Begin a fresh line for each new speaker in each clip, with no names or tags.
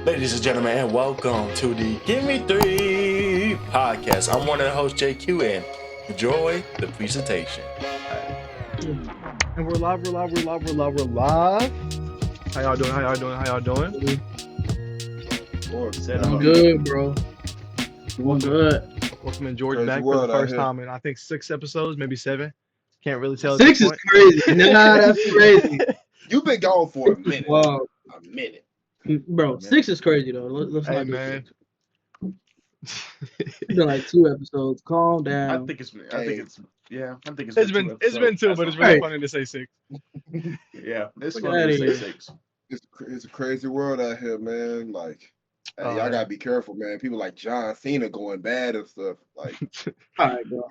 Ladies and gentlemen, and welcome to the Gimme 3 podcast. I'm one of the hosts, JQ, and enjoy the presentation.
And we're live. How y'all doing?
I'm good, bro. I'm good.
Welcome in George
Crazy
back for the
world out
first
here.
time in I think 6 episodes, maybe 7. Can't really tell at
6
this
is
point.
crazy. Nah, that's crazy.
You've been gone for a minute.
Wow.
A minute.
Bro, 6 is crazy, though. Let's
Hey
not do
man.
it. It's been like 2 episodes. Calm down.
Hey.
It's been 2,
That's
but it's
fine.
really
Right.
funny to say 6.
Yeah, it's
Look
funny
outta
to say
here.
6.
It's a crazy world out here, man. Like, hey, y'all
yeah.
gotta be careful, man. People like John Cena going bad and stuff. Like,
All right, bro.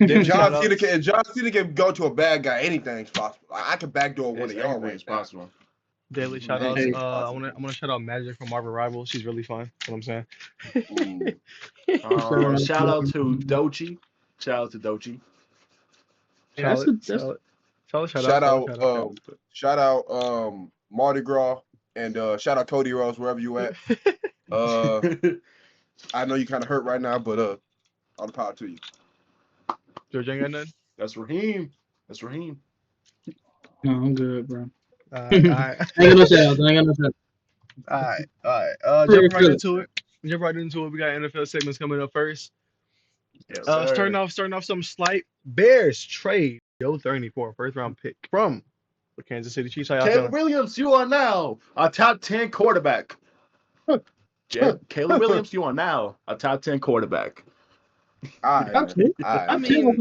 Daily
John
shout-outs.
Cena can go to a bad guy. Anything's possible. Like, I can backdoor one of y'all right
Anything's
now.
possible.
Daily
Mhm.
shout outs.
Anything's
I'm
possible.
gonna shout out Magic from Marvel Rivals. She's really fun. That's what I'm saying.
Ooh.
Shout out to Dochi.
Yeah, that's
Charlotte.
a, that's
Shout out Mardi Gras and shout out Cody Rose wherever you at. I know you kind of hurt right now, but all the power to you.
George ain't got nothing.
That's Raheem.
No, I'm good, bro.
All
I ain't
right.
got no shout outs.
All right.
Pretty
Jumping right
good.
into it. We got NFL segments coming up first.
Yes,
Starting off some slight Bears trade Joe Thurney for a first round pick from the Kansas City Chiefs. How y'all
Caleb
feeling?
Williams, you are now a top 10 quarterback. Caleb Williams, you are now a top 10 quarterback.
All right,
Top
man.
10?
All right,
I
man.
mean,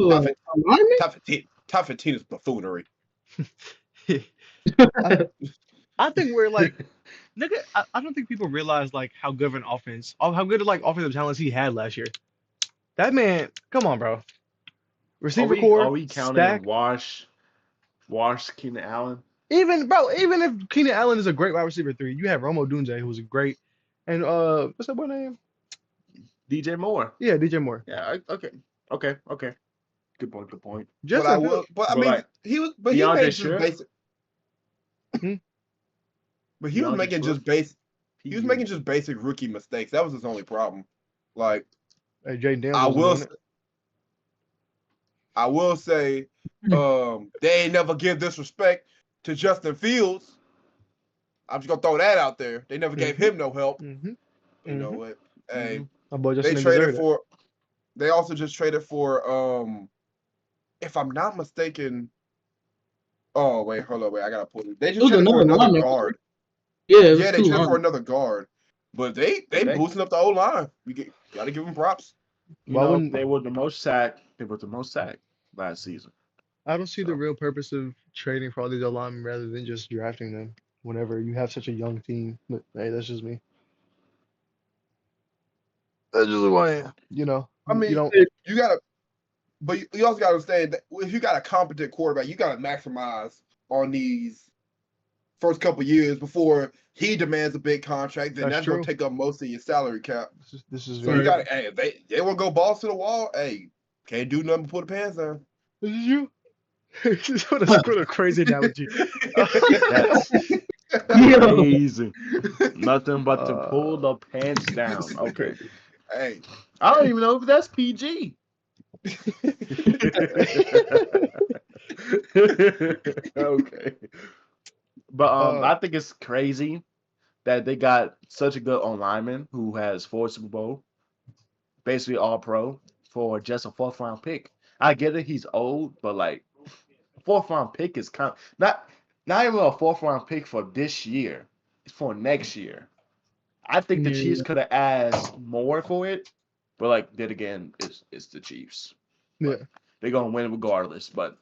top 15 is buffoonery.
I think we're like, nigga. I don't think people realize like how good of an offense, how good of like offensive talents he had last year. That man, come on, bro. Receiver
Are
core,
we counting
stack.
Wash Keenan Allen?
Even if Keenan Allen is a great wide receiver 3, you have Romo Dunze, who's a great, and what's that boy name?
DJ Moore.
Yeah, DJ Moore.
Yeah, okay. Good point.
Justin
But
Fields.
I mean,
like,
he made
DeAndre
just
Swift?
basic. But he was
DeAndre
making just
Swift?
basic. He was making just basic rookie mistakes. That was his only problem. Like,
Hey, Jaden Daniels
I
wasn't
will,
doing it.
I will say, they ain't never give disrespect to Justin Fields. I'm just gonna throw that out there. They never gave him no help.
Mm-hmm.
You know what? Hey,
My boy
they
Justin
traded
deserved it.
for. They also just traded for. If I'm not mistaken. Oh wait, hold on, I gotta pull it. They
It
just
was
traded for
another
another
lineman.
guard.
Yeah, it was
Yeah, they
two
traded for
linemen.
another guard. But they boosting up the O line. Gotta give them props.
Why wouldn't
They were the most sacked. Last season.
I don't see the
So.
real purpose of trading for all these alignment rather than just drafting them whenever you have such a young team. But hey, that's just me. That's just who I am. You know,
I mean,
you don't.
you gotta, but you also gotta understand that if you got a competent quarterback, you gotta maximize on these first couple years before he demands a big contract. Then
That's
that's gonna
true.
take up most of your salary cap.
This is
So
very.
you gotta, hey, if they want to go balls to the wall. Hey, can't do nothing but put the pants down.
This is you. what a crazy analogy.
That's
Yo.
crazy. Nothing but to pull the pants down. Okay.
Hey,
I don't even know if that's PG. Okay. But I think it's crazy that they got such a good lineman who has 4 Super Bowl, basically all pro, for just a 4th round pick. I get it, he's old, but like 4th round pick is kind of not even a 4th round pick for this year. It's for next year. I think the Chiefs could have asked more for it, but like then again, it's the Chiefs.
Yeah.
They're gonna win regardless. But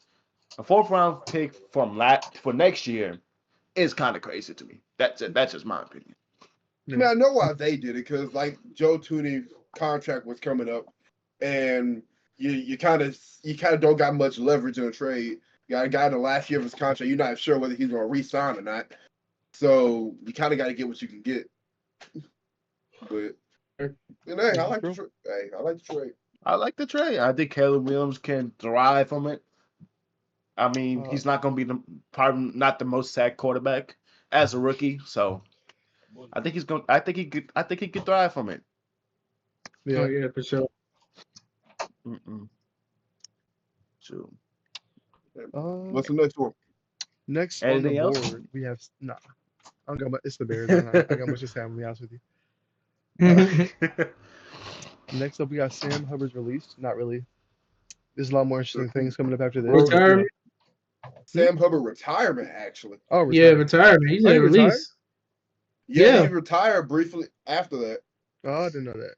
a 4th round pick for next year is kind of crazy to me. That's just my opinion.
I mean, I know why they did it because like Joe Tooney's contract was coming up, and you kind of don't got much leverage in a trade. You got a guy in the last year of his contract. You're not sure whether he's going to re-sign or not. So you kind of got to get what you can get. But hey, I like the trade. Hey, I like the trade.
I like the trade. I think Caleb Williams can thrive from it. I mean, he's not going to be probably not the most sacked quarterback as a rookie. So, I think he's going. I think he could. I think he could thrive from it.
Yeah.
Oh yeah, for sure.
True.
What's the next one?
Next
Anything
on the
else?
board, we have I don't got much. It's the Bears. I got much to say. I'm gonna be honest with you. Next up, we got Sam Hubbard's release. Not really. There's a lot more interesting things coming up after this. but, you know.
Retirement.
Sam Hubbard retirement, actually.
Oh,
Yeah,
retired.
retirement. He's
Oh,
in
he
a
retired?
release.
Yeah,
Yeah.
he retired briefly after that.
Oh, I didn't know that.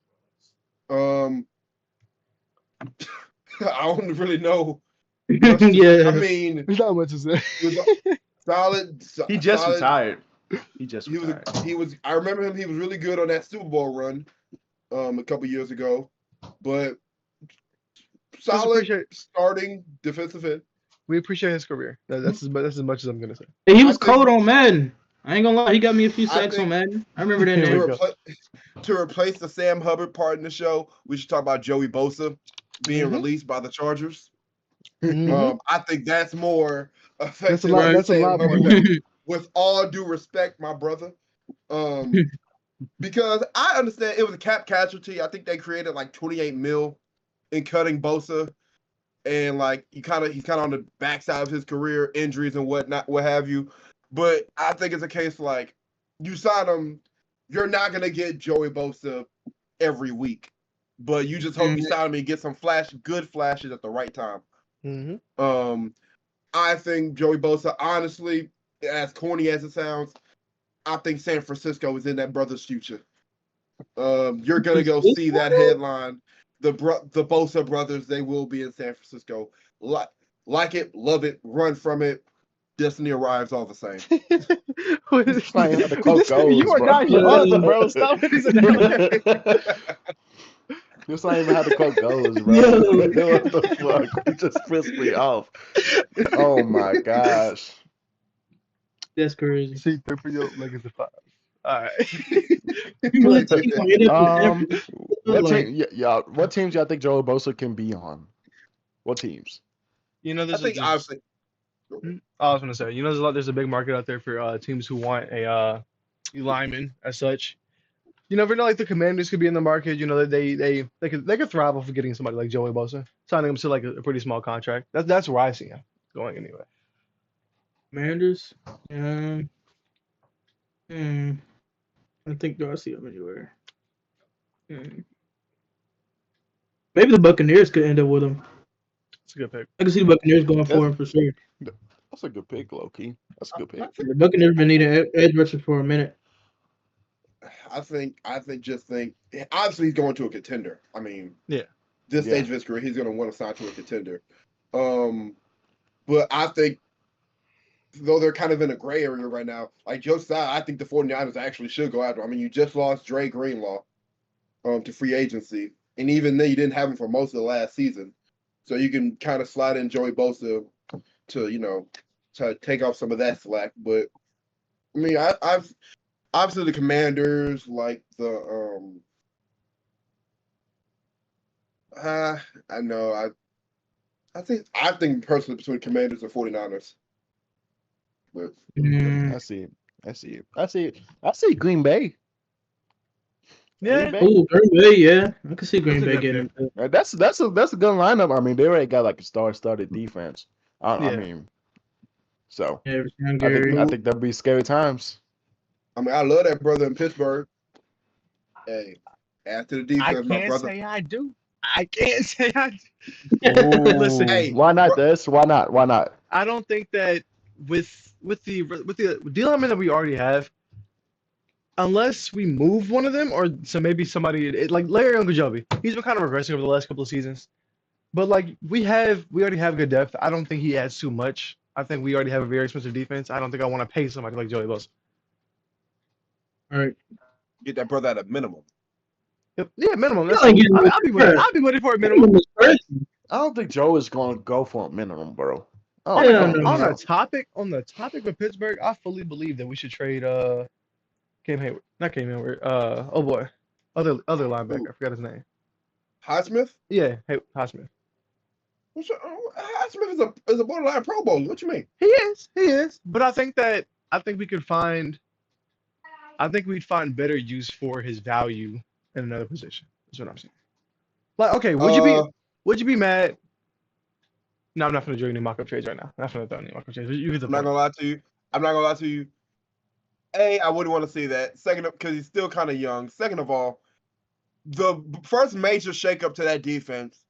I don't really know.
Yeah.
I mean,
There's not much to say.
he was solid.
He just
solid.
retired. He just
He was.
retired.
He was. I remember him. He was really good on that Super Bowl run, a couple years ago. But solid
appreciate-
starting defensive end.
We appreciate his career. That's as much as I'm gonna say.
And he was
I think-
cold on Madden. I ain't gonna lie, he got me a few
I
sacks
think-
on Madden. I remember that
Here we
name.
go.
To replace the Sam Hubbard part in the show, we should talk about Joey Bosa being
Mhm.
released by the Chargers.
Mhm.
I think that's more
That's
effective.
a lot.
than
That's a
Sam
lot more.
Hubbard. With all due respect, my brother. Because I understand it was a cap casualty. I think they created like 28 mil in cutting Bosa. And like he's kind of on the backside of his career, injuries and whatnot, what have you. But I think it's a case like you sign him, you're not gonna get Joey Bosa every week. But you just hope you sign him and get some good flashes at the right time.
Mm-hmm.
I think Joey Bosa, honestly, as corny as it sounds, I think San Francisco is in that brother's future. You're gonna go see that headline. The Bosa brothers, they will be in San Francisco. Like it, love it, run from it. Destiny arrives all the same.
It's like how the quote goes,
You are
bro.
not your brother, bro. Stop with this analogy.
That's not even how the quote goes, bro.
Yo.
What the fuck? You just pissed me off. Oh my gosh.
That's crazy.
See, 3 for your legacy 5. All right.
What team? Yeah, what teams y'all think Joey Bosa can be on? What teams?
You know,
I
there's
think obviously.
I was gonna say, you know, there's a big market out there for teams who want a lineman as such. You never know, like the Commanders could be in the market. You know, they could thrive off of getting somebody like Joey Bosa, signing him to like a pretty small contract. That's where I see him going anyway.
Commanders. I think do I see him anywhere? Maybe the Buccaneers could end up with him.
It's a good pick.
I can see the Buccaneers going for him for sure.
That's a good pick, low-key. That's a good pick.
The Buccaneers been needing edge rushers for a minute.
I think obviously he's going to a contender. I mean,
Yeah.
This
Yeah.
stage of his career, he's going to want to sign to a contender. But I think though they're kind of in a gray area right now, like Joe said, I think the 49ers actually should go after him. I mean, you just lost Dre Greenlaw to free agency, and even then you didn't have him for most of the last season. So you can kind of slide in Joey Bosa to take off some of that slack. But I mean, I've obviously the Commanders, like the I know I think personally between Commanders and 49ers. But
I see Green Bay.
Yeah.
Green Bay.
Oh, Green Bay, yeah. I can see Green
That's a
Bay
good
getting him.
That's a good lineup. I mean, they already got like a star-studded defense. I
Yeah.
mean, so
Yeah, Rashawn
I
Gary.
think that'll be scary times.
I mean, I love that brother in Pittsburgh. Hey, add to the defense, my brother.
say I do. I can't say I do.
Ooh,
Listen,
Hey,
why not this? Why not? Why not?
I don't think that with the deal that we already have, unless we move one of them or so maybe somebody like Larry Ogunjobi, he's been kind of regressing over the last couple of seasons. But like we already have good depth. I don't think he adds too much. I think we already have a very expensive defense. I don't think I want to pay somebody like Joey Bosa.
All right.
Get that brother at a minimum.
Yeah, minimum. That's
You ain't getting
I'll be with it. I'll be with it for a minimum.
Minimum is crazy.
I don't think Joe is going to go for a minimum, bro.
On
Yeah,
the,
no,
on
no.
the topic of Pittsburgh, I fully believe that we should trade Cam Hayward. Not Cam Hayward. Oh boy. Other linebacker. I forgot his name.
Highsmith?
Yeah, Highsmith.
Highsmith is a borderline Pro Bowler. What you mean?
He is. But I think we could find I think we'd find better use for his value in another position. That's what I'm saying. Like, okay, would you be mad? No, I'm not gonna do any mock-up trades right now. I'm not gonna throw any mock-up trades. You get the
I'm not
point.
gonna lie to you. I'm not gonna lie to you. A, I wouldn't want to see that. Second, because he's still kind of young. Second of all, the first major shakeup to that defense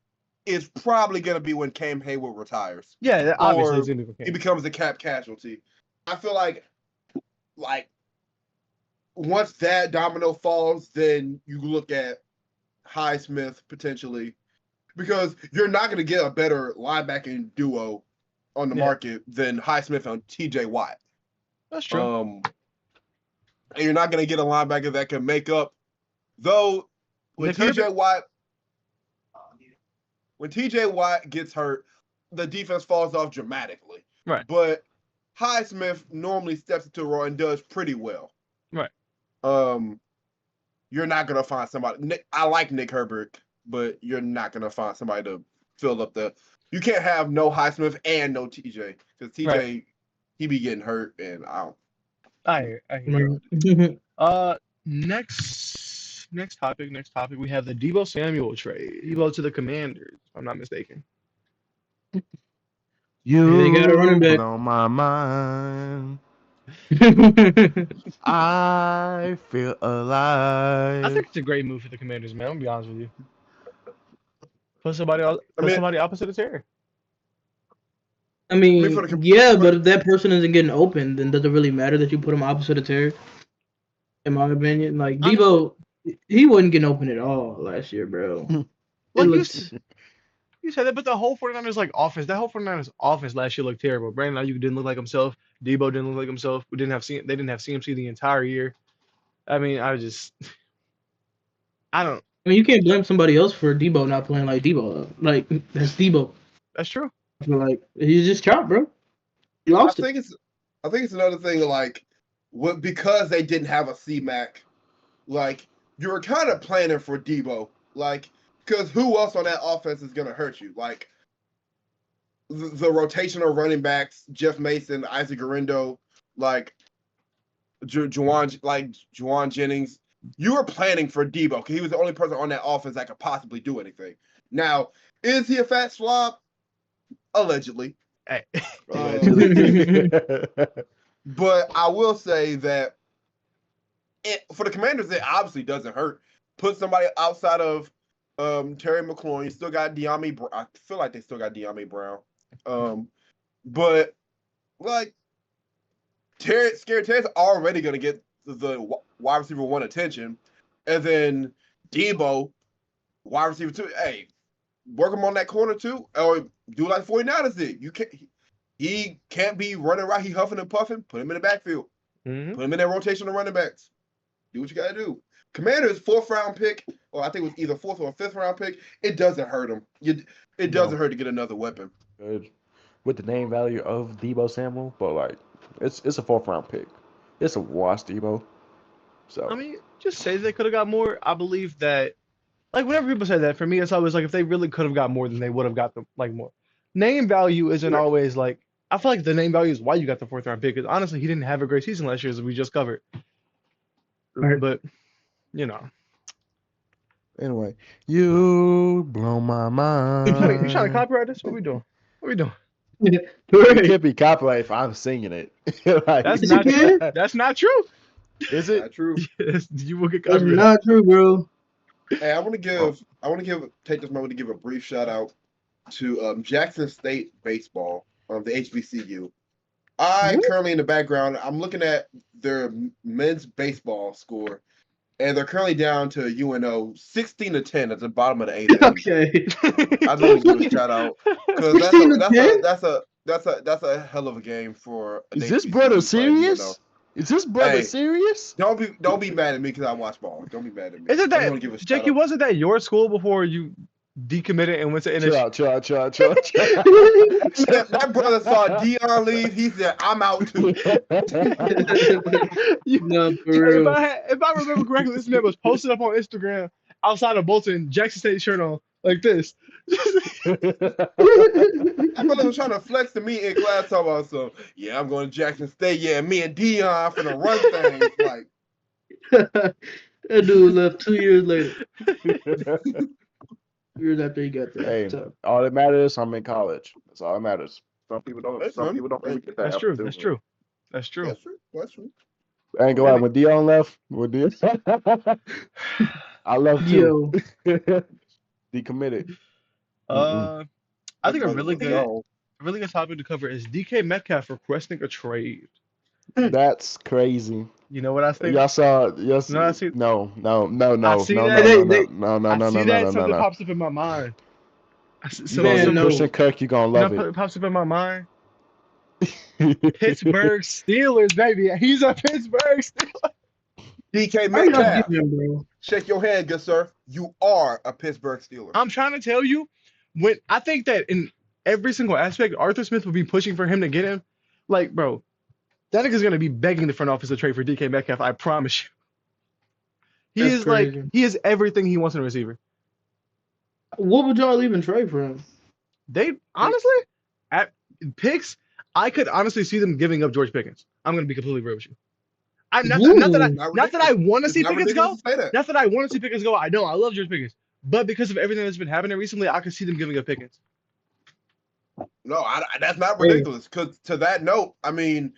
is probably gonna be when Cam Hayward retires.
Yeah, that obviously
Or
it's gonna be
he
Cam.
becomes a cap casualty. I feel like once that domino falls, then you look at Highsmith potentially, because you're not going to get a better linebacking duo on the market than Highsmith and TJ Watt.
That's true.
And you're not going to get a linebacker that can make up. Though when TJ Watt gets hurt, the defense falls off dramatically.
Right.
But Highsmith normally steps into a role and does pretty well.
Right.
You're not gonna find somebody. I like Nick Herbert, but you're not gonna find somebody to fill up the. You can't have no Highsmith and no TJ, because TJ he be getting hurt, and I don't.
I hear. Next topic. We have the Deebo Samuel trade. Deebo to the Commanders, if I'm not mistaken.
You
They got a running back.
blow my mind. I feel alive.
I think it's a great move for the Commanders, man. I'm gonna be honest with you. Put somebody opposite of Terry.
I mean,
for the-
but if that person isn't getting open, then does it really matter that you put him opposite of Terry? In my opinion, like Deebo, he wasn't getting open at all last year, bro.
Like you said that, but the whole 49ers offense, that whole 49ers offense last year looked terrible. Brandon Ayuk didn't look like himself. Deebo didn't look like himself. They didn't have CMC the entire year. I mean, I don't.
I mean, you can't blame somebody else for Deebo not playing like Deebo. Like that's Deebo.
That's true.
I feel like he's just chopped, bro. He lost
I think it's another thing because they didn't have a C-Mac, you were kind of planning for Deebo, because who else on that offense is gonna hurt you? The rotational running backs, Jeff Mason, Isaac Garendo, Juwan Jennings. You were planning for Deebo because he was the only person on that offense that could possibly do anything. Now, is he a fat slob? Allegedly.
Hey.
But I will say that for the Commanders, it obviously doesn't hurt. Put somebody outside of Terry McLaurin. You still got De'Ami Brown. I feel like they still got De'Ami Brown. But Terry's already going to get the wide receiver 1 attention. And then Deebo, wide receiver 2. Hey, work him on that corner too. Or do like 49ers did. He can't be running right. He huffing and puffing. Put him in the backfield.
Mm-hmm.
Put him in that rotation of running backs. Do what you got to do. Commanders 4th round pick, or I think it was either 4th or 5th round pick. It doesn't hurt him. It doesn't hurt to get another weapon.
Good. With the name value of Deebo Samuel, but it's a 4th round pick. It's a wash, Deebo. So
I mean, just say they could have got more. I believe that, whenever people say that, for me, it's always if they really could have got more, then they would have got more. Name value isn't always I feel like the name value is why you got the 4th round pick. Because honestly, he didn't have a great season last year, as we just covered.
Right.
But
anyway, you blow my mind.
You trying to copyright this? What we doing?
It can't be copyright if I'm singing it.
That's not true. That's not true.
Is it?
Not true.
Yes, you will get
That's
copyrighted.
not true, bro.
Hey, I want to take this moment to give a brief shout out to Jackson State baseball, the HBCU. Currently in the background, I'm looking at their men's baseball score, and they're currently down to UNO 16-10 at the bottom of the 8th.
Okay.
I just want to give a shout out because that's a hell of a game for.
Is this brother serious? Is this brother serious?
Don't be mad at me because I watch ball. Don't be mad at me.
Isn't that Jakey? Wasn't that your school before you decommitted and went to NSU?
Chill.
That brother saw Dion leave. He said, "I'm out too."
No, for real.
If I remember correctly, this man was posted up on Instagram outside of Bolton, Jackson State shirt on, like this.
That brother was trying to flex to me in class, talking about I'm going to Jackson State. Yeah, me and Dion finna run things.
That dude left 2 years later. Years after he got there.
Hey,
So,
all that matters, I'm in college. That's all that matters. Some people don't.
That's
Some
fine.
people don't really get that
That's true.
opportunity.
That's true. That's true.
That's true. That's true.
I ain't gonna lie. When Dion left, I left too.
yo,
Decommitted.
I think
That brother was gone.
a really good topic to cover is DK Metcalf requesting a trade.
That's crazy.
You know what I think?
Y'all saw? Yes.
No, I see.
No.
I see
No.
that. I see that. Something
No.
pops up in my mind.
You gonna
Man,
get
no.
Christian Kirk? You gonna love
It pops up in my mind. Pittsburgh Steelers, baby. He's a Pittsburgh Steelers.
DK
How y'all
Metcalf.
get him, bro?
Shake your hand, good sir. You are a Pittsburgh Steeler.
I'm trying to tell you, when I think that in every single aspect, Arthur Smith will be pushing for him to get him. Like, bro, that nigga's gonna be begging the front office to trade for DK Metcalf. I promise you.
That's crazy.
He is everything he wants in a receiver.
What would y'all even trade for him?
They honestly, at picks, I could honestly see them giving up George Pickens. I'm gonna be completely real with you. Not that I want to
It's
see
not
Pickens go.
ridiculous to say that.
Not that I want to see Pickens go. I know I love George Pickens, but because of everything that's been happening recently, I could see them giving up Pickens.
No, that's not ridiculous. Because to that note, I mean,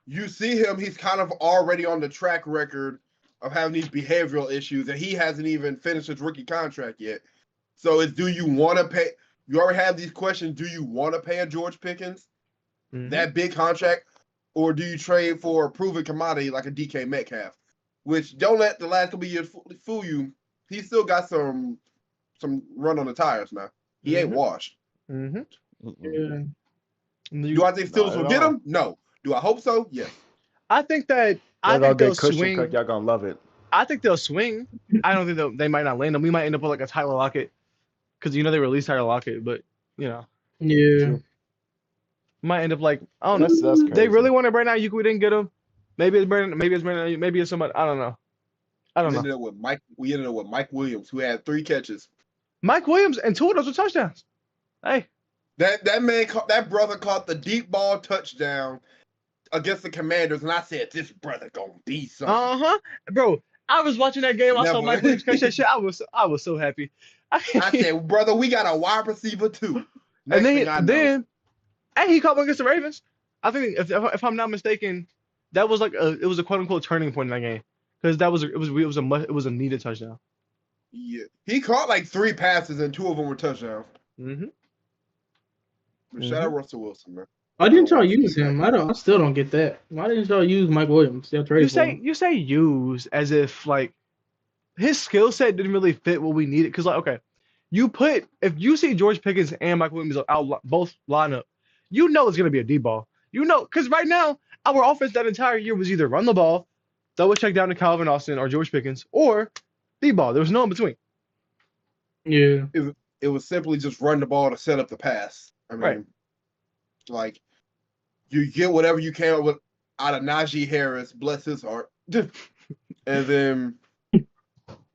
you see him, he's kind of already on the track record of having these behavioral issues, and he hasn't even finished his rookie contract yet. So it's, do you want to pay? You already have these questions. Do you want to pay a George Pickens that big contract, or do you trade for a proven commodity like a DK Metcalf? Which, don't let the last couple of years fool you. He's still got some run on the tires now. He ain't washed.
Mm-hmm.
Yeah.
Do I think Steelers will get him? No. Do I hope so? Yes.
I think that
Y'all gonna
they'll
get Christian
swing.
Kirk. Y'all gonna love it.
I think they'll swing. I don't think they might not land him. We might end up with like a Tyler Lockett, because they released Tyler Lockett, but
Yeah.
might end up like I don't know.
That's crazy.
They really wanted Brandon Ayuk. We didn't get him. Maybe it's Brandon. Maybe it's somebody. I don't know.
We ended up with Mike Williams, who had 3 catches.
Mike Williams and 2 of those were touchdowns. Hey,
That brother caught the deep ball touchdown against the Commanders, and I said, "This brother gonna be something."
Bro. I was watching that game. I saw
Never.
Mike Williams catch that shit. I was so happy.
I said, "Brother, we got a wide receiver too."
And
Next thing I know,
then, and he caught one against the Ravens. I think if I'm not mistaken, that was like it was a quote unquote turning point in that game, because it was a needed touchdown.
yeah, he caught like 3 passes, and 2 of them were touchdowns.
Mm-hmm.
Shout out Russell Wilson, man.
Why didn't y'all use him? I still don't get that. Why didn't y'all use Mike Williams? Y'all traded for him.
You say use as if like his skill set didn't really fit what we needed. Because like okay, if you see George Pickens and Mike Williams out both line up, you know it's gonna be a deep ball. You know, because right now our offense that entire year was either run the ball, throw a check down to Calvin Austin or George Pickens, or deep ball. There was no in between.
Yeah.
It was simply just run the ball to set up the pass. I mean, like you get whatever you can out of Najee Harris, bless his heart, and then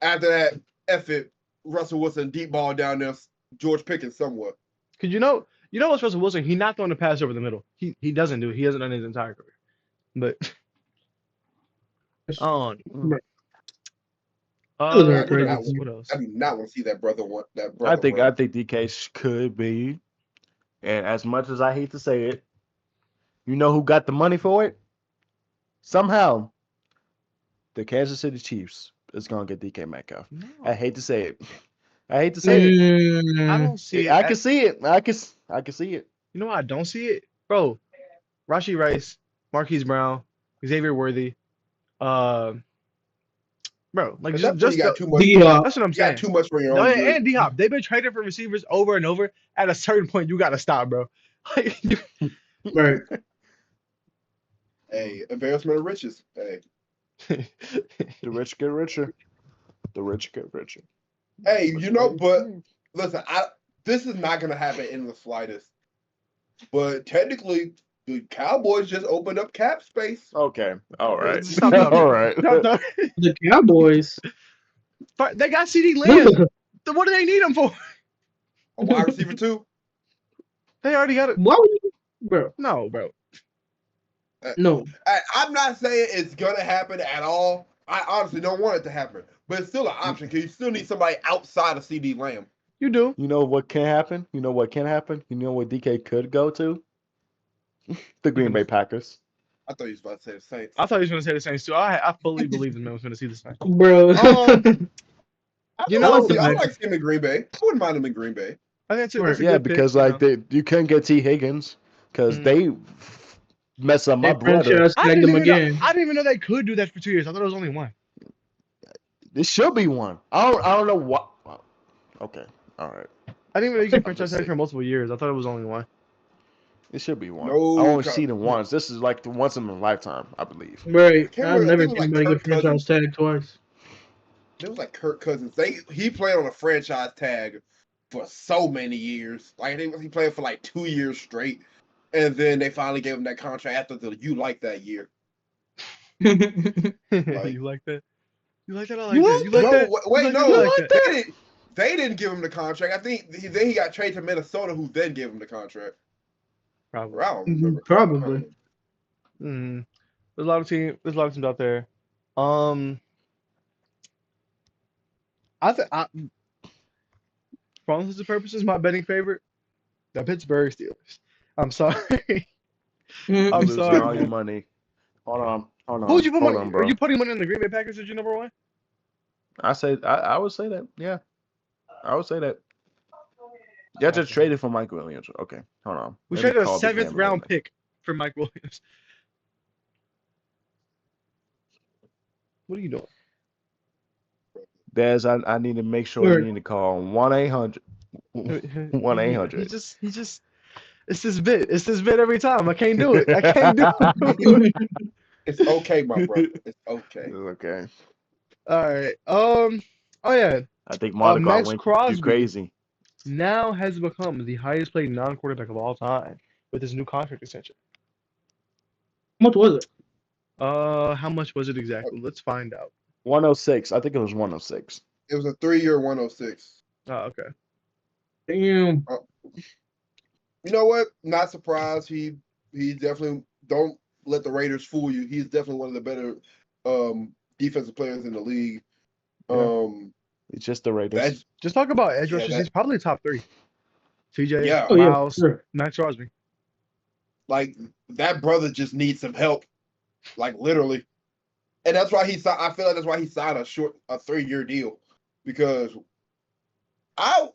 after that effort, Russell Wilson deep ball down there, George Pickens somewhat.
Because you know what's Russell Wilson? He's not throwing a pass over the middle. He doesn't do it. He hasn't done it his entire career. But on.
Right.
What else?
I do not want to see that brother.
I think DK could be, and as much as I hate to say it, you know who got the money for it? Somehow, the Kansas City Chiefs is gonna get DK Metcalf.
No.
I hate to say it.
I don't see it.
I can see it. I can see it.
You know why I don't see it? Bro, Rashee Rice, Marquise Brown, Xavier Worthy, bro, like just
got too much.
that's what I'm
You
saying.
got too much for your
No,
own good.
and D-Hop, they've been trading for receivers over and over. At a certain point, you gotta stop, bro. Like,
Right.
Hey, embarrassment of riches. Hey,
The rich get richer. The rich get richer.
hey, but listen, this is not gonna happen in the slightest. But technically, the Cowboys just opened up cap space.
Okay. All right.
Stop.
All right.
The Cowboys.
But they got CD Lamb. What do they need him for?
A wide receiver too.
They already got it.
Why would you, bro?
No, bro.
No.
I'm not saying it's gonna happen at all, I honestly don't want it to happen, but it's still an option because you still need somebody outside of CD Lamb.
You do.
You know what can happen? You know what can happen? You know what DK could go to? The Green Bay Packers.
I thought you was about to say the Saints.
I thought he was going to say the Saints too. I fully believe the man was going to see the Saints.
Bro.
You
I
know,
like the
I
Packers.
like him in Green Bay. I wouldn't mind him in Green Bay.
I think that's a
Yeah,
good
because
pick,
like you couldn't get T Higgins because they mess up my
They
brother.
franchise
I
tagged
didn't
them
even know.
again.
I didn't even know they could do that for 2 years. I thought it was only one.
It should be one. I don't know what. Okay, all right.
I didn't even know you could
I'm
franchise
just
tag for multiple years. I thought it was only one.
It should be one.
No,
I only seen it once. This is like the once in a lifetime, I believe.
Right.
can't
I've
remember, I
never
think it
seen
was
anybody
like
get
Kirk
franchise tagged twice.
It was like Kirk Cousins. He played on a franchise tag for so many years. Like he played for like 2 years straight, and then they finally gave him that contract after the "You Like That" year.
You like that? You like that? I like
You
that.
like
You like
no,
that?
wait,
You like
no,
that? I like that.
they didn't give him the contract. I think then he got traded to Minnesota, who then gave him the contract.
Probably.
Or I don't remember.
Probably.
Mm. There's a lot of teams out there. I think, for all intents and purposes, my betting favorite, the Pittsburgh Steelers. I'm sorry.
You
I'm
losing
sorry,
all your
man.
money. Hold
Who would you put
on,
money? Are
bro.
you putting money on the Green Bay Packers as your number one?
I would say that. Yeah, I would say that. Y'all just traded for Mike Williams. Okay, hold on.
We
Let me
traded a
call the
7th
gambling
round
man.
pick for Mike Williams. What are you doing?
Des, I need to make sure
Word.
you need to call 1-800. 1-800.
He just. It's this bit. It's this bit every time. I can't do it. I can't do it.
It's okay, my brother. It's okay.
Okay.
All right. Oh yeah.
I think Monica
Max
went
Crosby
you crazy.
now has become the highest paid non-quarterback of all time with his new contract extension.
How much was it?
How much was it exactly? Let's find out.
106. I think it was 106.
It was a 3-year 106.
Oh, okay.
Damn.
You know what? Not surprised. He definitely don't let the Raiders fool you. He's definitely one of the better defensive players in the league.
It's just the Raiders.
Just talk about edge
Yeah,
rushers.
that-
He's probably top 3. TJ,
Yeah.
Oh, yeah,
Miles,
sure.
Max Crosby.
Like that brother just needs some help, like literally, and that's why he signed. I feel like that's why he signed a 3-year deal, because I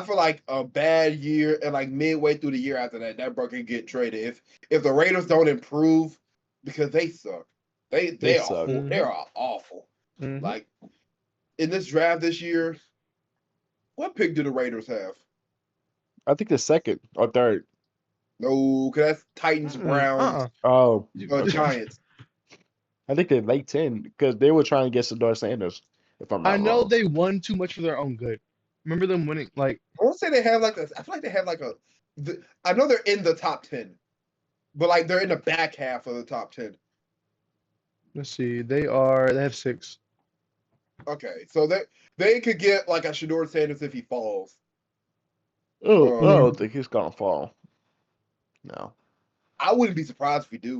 feel like a bad year and like midway through the year after that bro can get traded if the Raiders don't improve, because they suck. They are
suck.
awful. They are awful.
Mhm.
Like in this draft this year, what pick do the Raiders have?
I think the second or third.
No, because that's Titans, Browns,
Oh,
Giants.
I think they're late 10 because they were trying to get Sador Sanders. If I'm not
I know
wrong.
they won too much for their own good. Remember them winning? Like,
I won't say they have like a. I feel like they have like a. I know they're in the top 10, but like they're in the back half of the top 10.
let's see. They have 6.
Okay, so they could get like a Shador Sanders if he falls.
Oh, I don't think he's gonna fall. No.
I wouldn't be surprised if he do.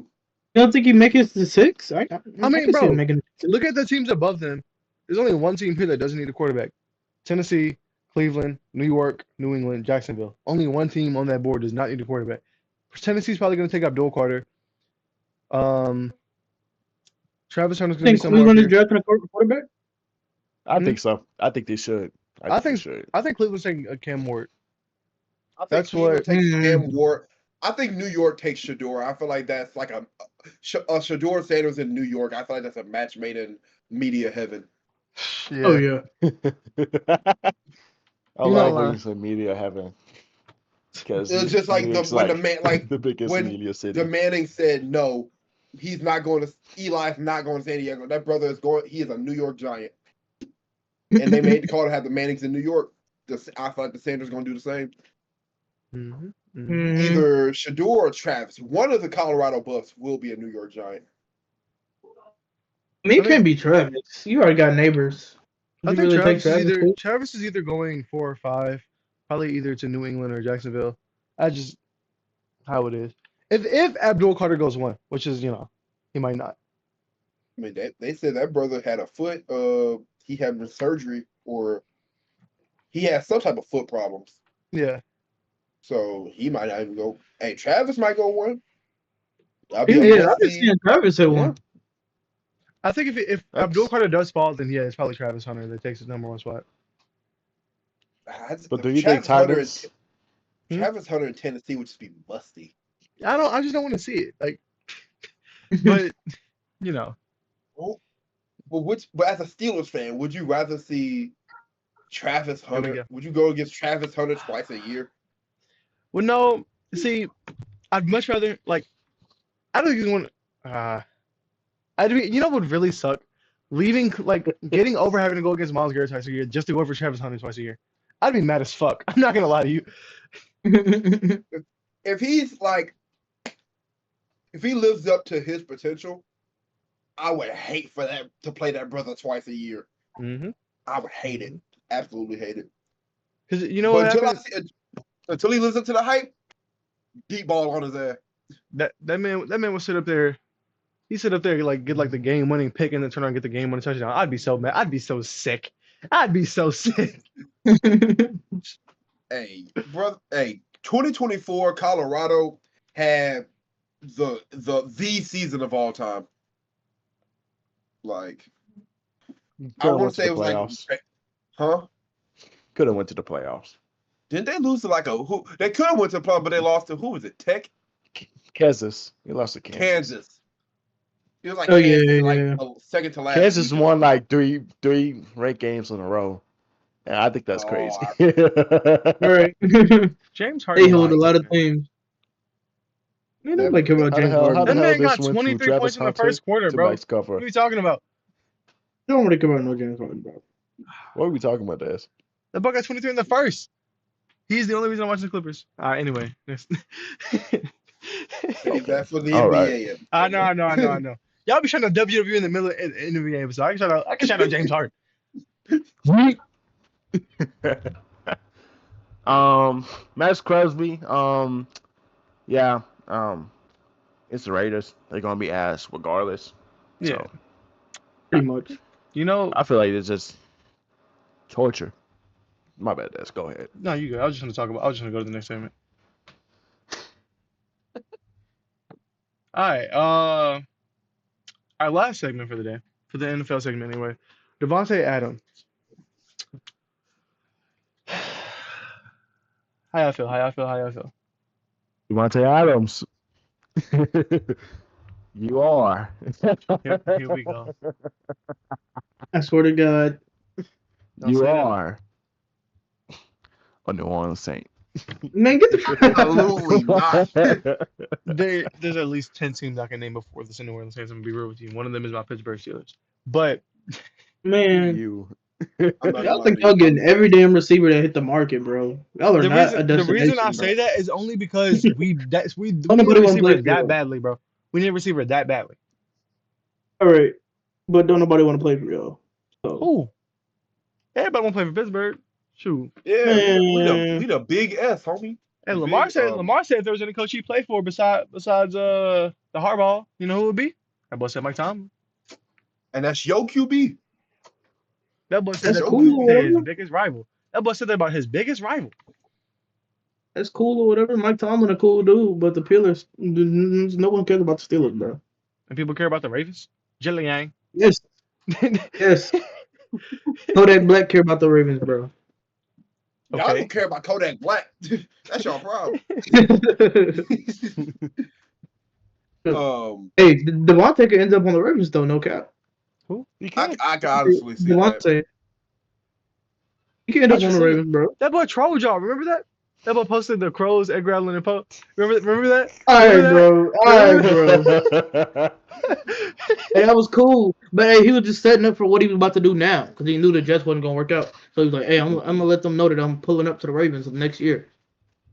You don't think he make it to 6? I
I mean,
can see him
bro,
making it.
look at the teams above them. There's only one team here that doesn't need a quarterback. Tennessee, Cleveland, New York, New England, Jacksonville. Only one team on that board does not need a quarterback. Tennessee's probably going to take Abdul Carter. Travis Hunter's going to be
Think
somewhere
Cleveland is
up here.
drafting a quarterback?
I think so. I think they should.
I think
they should.
I think Cleveland's taking a Cam Ward.
I think
That's
Cleveland
what-
takes Cam Ward. I think New York takes Shador. I feel like that's like a Shador Sanders in New York. I feel like that's a match made in media heaven.
Yeah.
Oh, yeah.
I
You're not
like when
lying.
you say media heaven. Because
It's just like when the man, like
the biggest
when
media city.
the Manning said no, he's not going to. Eli's not going to San Diego. That brother is going. He is a New York Giant, and they made the call to have the Mannings in New York. I feel like the Sanders going to do the same.
Mhm.
Mhm.
Either Shador or Travis. One of the Colorado Buffs will be a New York Giant.
I mean, it can't be Travis. You already got neighbors.
I
Would
think
you really take
Travis is either going 4 or 5, probably either to New England or Jacksonville. I just how it is. If Abdul Carter goes 1, which is he might not.
I mean, they said that brother had a foot. He had surgery, or he had some type of foot problems.
Yeah.
So he might not even go. Hey, Travis might go one. That'll be
Yeah,
a
I've been
must-see.
seeing Travis at one.
I think if Abdul
That's-
Carter does fall, then yeah, it's probably Travis Hunter that takes his number one spot.
But do you think Travis?
Travis Hunter in Tennessee would just be musty.
I just don't want to see it. Like, but you know,
Well, but as a Steelers fan, would you rather see Travis
here we
Hunter?
go.
Would you go against Travis Hunter twice a year?
Well, no. See, I'd much rather like. I don't even want. I'd be. You know what would really suck? Leaving like getting over having to go against Myles Garrett twice a year just to go over Travis Hunter twice a year. I'd be mad as fuck. I'm not gonna lie to you.
If he's like, if he lives up to his potential, I would hate for that to play that brother twice a year.
Mm-hmm.
I would hate it. Absolutely hate it.
Because you know
But
what
until
happens?
until he lives up to the hype, deep ball on his ass.
That man would sit up there. He sit up there like get like the game winning pick and then turn around and get the game winning touchdown. I'd be so mad. I'd be so sick. I'd be so sick.
Hey, brother. Hey, 2024 Colorado had the season of all time. Like, I want to say it was
playoffs.
like, huh?
Could have went to the playoffs.
Didn't they lose to like a who? They could have went to the playoffs, but they lost to who was it? Tech,
Kansas. He lost to Kansas.
Kansas. It was like
Oh,
Kansas,
yeah,
like
yeah.
second to last.
Kansas
season.
won like three ranked games in a row. And I think that's
Oh,
crazy.
All right.
James Harden.
They hold a
lied
lot
to
of
me.
teams. Man, nobody care about
How the
James
hell-
Harden.
how
That
the
man got
this went to
23
Travis
points in the
Hunter
first quarter,
to
bro.
Mike's cover?
What are you talking about?
Don't really care about no James Harden, bro.
What are we talking about, Des?
That buck got 23 in the first. He's the only reason I'm watching the Clippers. Anyway. Next.
Save that for the
All
NBA.
I know. Y'all be shouting out WWE in the middle of the interview game, so I can shout out James Harden.
Max Crosby. Yeah. It's the Raiders. They're gonna be ass regardless.
Yeah.
So
Pretty much.
You know,
I feel like it's just torture. My bad, Des. Go ahead.
no, you good. I was just gonna go to the next segment. All right. Our last segment for the day, for the NFL segment anyway. Devontae Adams. How I feel.
Devontae Adams. You are.
Here we go.
I swear to God.
Don't
You
say that.
are a New Orleans Saint.
Man, get the
Absolutely not.
There's at least 10 teams I can name before this in New Orleans Saints. I'm gonna be real with you. One of them is my Pittsburgh Steelers. But
Man,
You.
I'm not
y'all
gonna
think
lie
y'all
to you.
getting every damn receiver that hit the market, bro. Y'all are
the
not a
reason
destination,
I
bro.
say that is only because we need a
Nobody wanna
receiver
play for
that
y'all.
badly, bro. We need a receiver that badly.
All right, but don't nobody want to play for y'all. So
Who? Everybody want to play for Pittsburgh. Shoot.
Yeah,
Man.
we the big S, homie.
And
The
Lamar
big,
said if there was any coach he played for besides the Harbaugh, you know who it would be? That boy said Mike Tomlin.
and that's your QB.
That boy said
That's
that
cool
was
or
his
whatever.
biggest rival. That boy said that about his biggest rival.
That's cool or whatever. Mike Tomlin a cool dude, but the Steelers, no one cares about the Steelers, bro.
And people care about the Ravens. Jillian.
Yes, yes. Kodak Black care about the Ravens, bro.
Y'all
Okay.
don't care about Kodak Black. That's your problem.
Hey, Devontae could end up on the Ravens though, no cap.
Who?
You
I
can't.
can honestly see that.
Devontae. He can end up on the Ravens, bro.
That boy trolled y'all. Remember that? That boy posted the Crows, Edgar Allan, and Poe. Remember that?
All right,
Remember
bro. All right, bro.
that?
Hey, that was cool, but hey, he was just setting up for what he was about to do now because he knew the Jets wasn't gonna work out. So he was like, "Hey, I'm gonna let them know that I'm pulling up to the Ravens next year."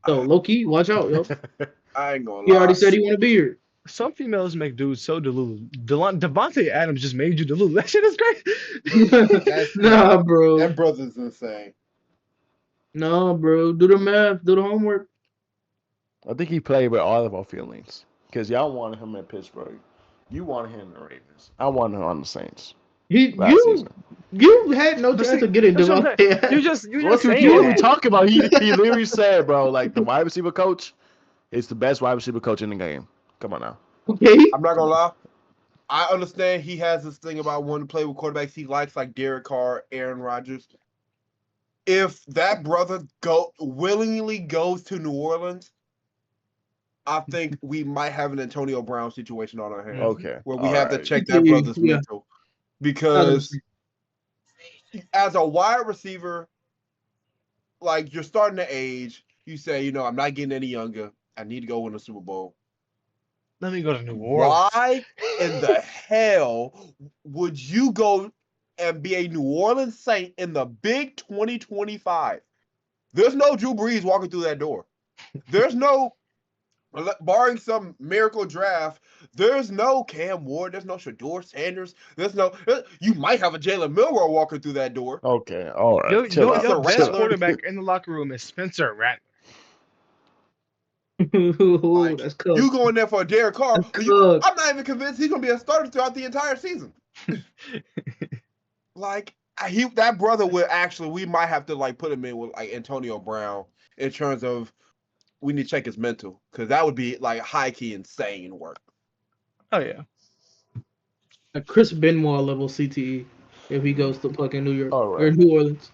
So low key, watch out, yo.
I ain't gonna
He
lie.
already said he want to be here.
Some females make dudes so delulu. Devontae Adams just made you delulu. That shit is crazy.
Nah, bro.
That brother's insane.
No, bro. Do the math. Do the homework.
I think he played with all of our feelings because y'all wanted him in Pittsburgh. You wanted him in the Ravens. I wanted him on the Saints
He,
last season.
you had no
But
chance
see,
of getting
that's what I'm saying.
Devontae.
You just
What
saying
are we
that.
talking about? He literally said, bro, like the wide receiver coach is the best wide receiver coach in the game. Come on now.
Okay.
I'm not gonna lie. I understand he has this thing about wanting to play with quarterbacks he likes, like Derek Carr, Aaron Rodgers. If that brother willingly goes to New Orleans, I think we might have an Antonio Brown situation on our hands
Okay.
where we
All
have to
right.
check that brother's
Yeah.
mental. Because as a wide receiver, like you're starting to age, you say, I'm not getting any younger. I need to go win a Super Bowl.
Let me go to New Orleans.
Why in the hell would you go and be a New Orleans Saint in the big 2025? There's no Drew Brees walking through that door. There's no, barring some miracle draft, there's no Cam Ward. There's no Shador Sanders. You might have a Jalen Milroe walking through that door.
Okay. All right.
Your
Chill out.
best
Rattler.
quarterback in the locker room is Spencer Rattler.
Ooh, that's cool.
You going there for a Derek Carr?
That's cooked.
I'm not even convinced he's going to be a starter throughout the entire season. Like that brother will actually. We might have to like put him in with like Antonio Brown in terms of we need to check his mental because that would be like high key insane work.
Oh yeah.
A Chris Benmore level CTE if he goes to fucking New York
All
or
right.
New Orleans.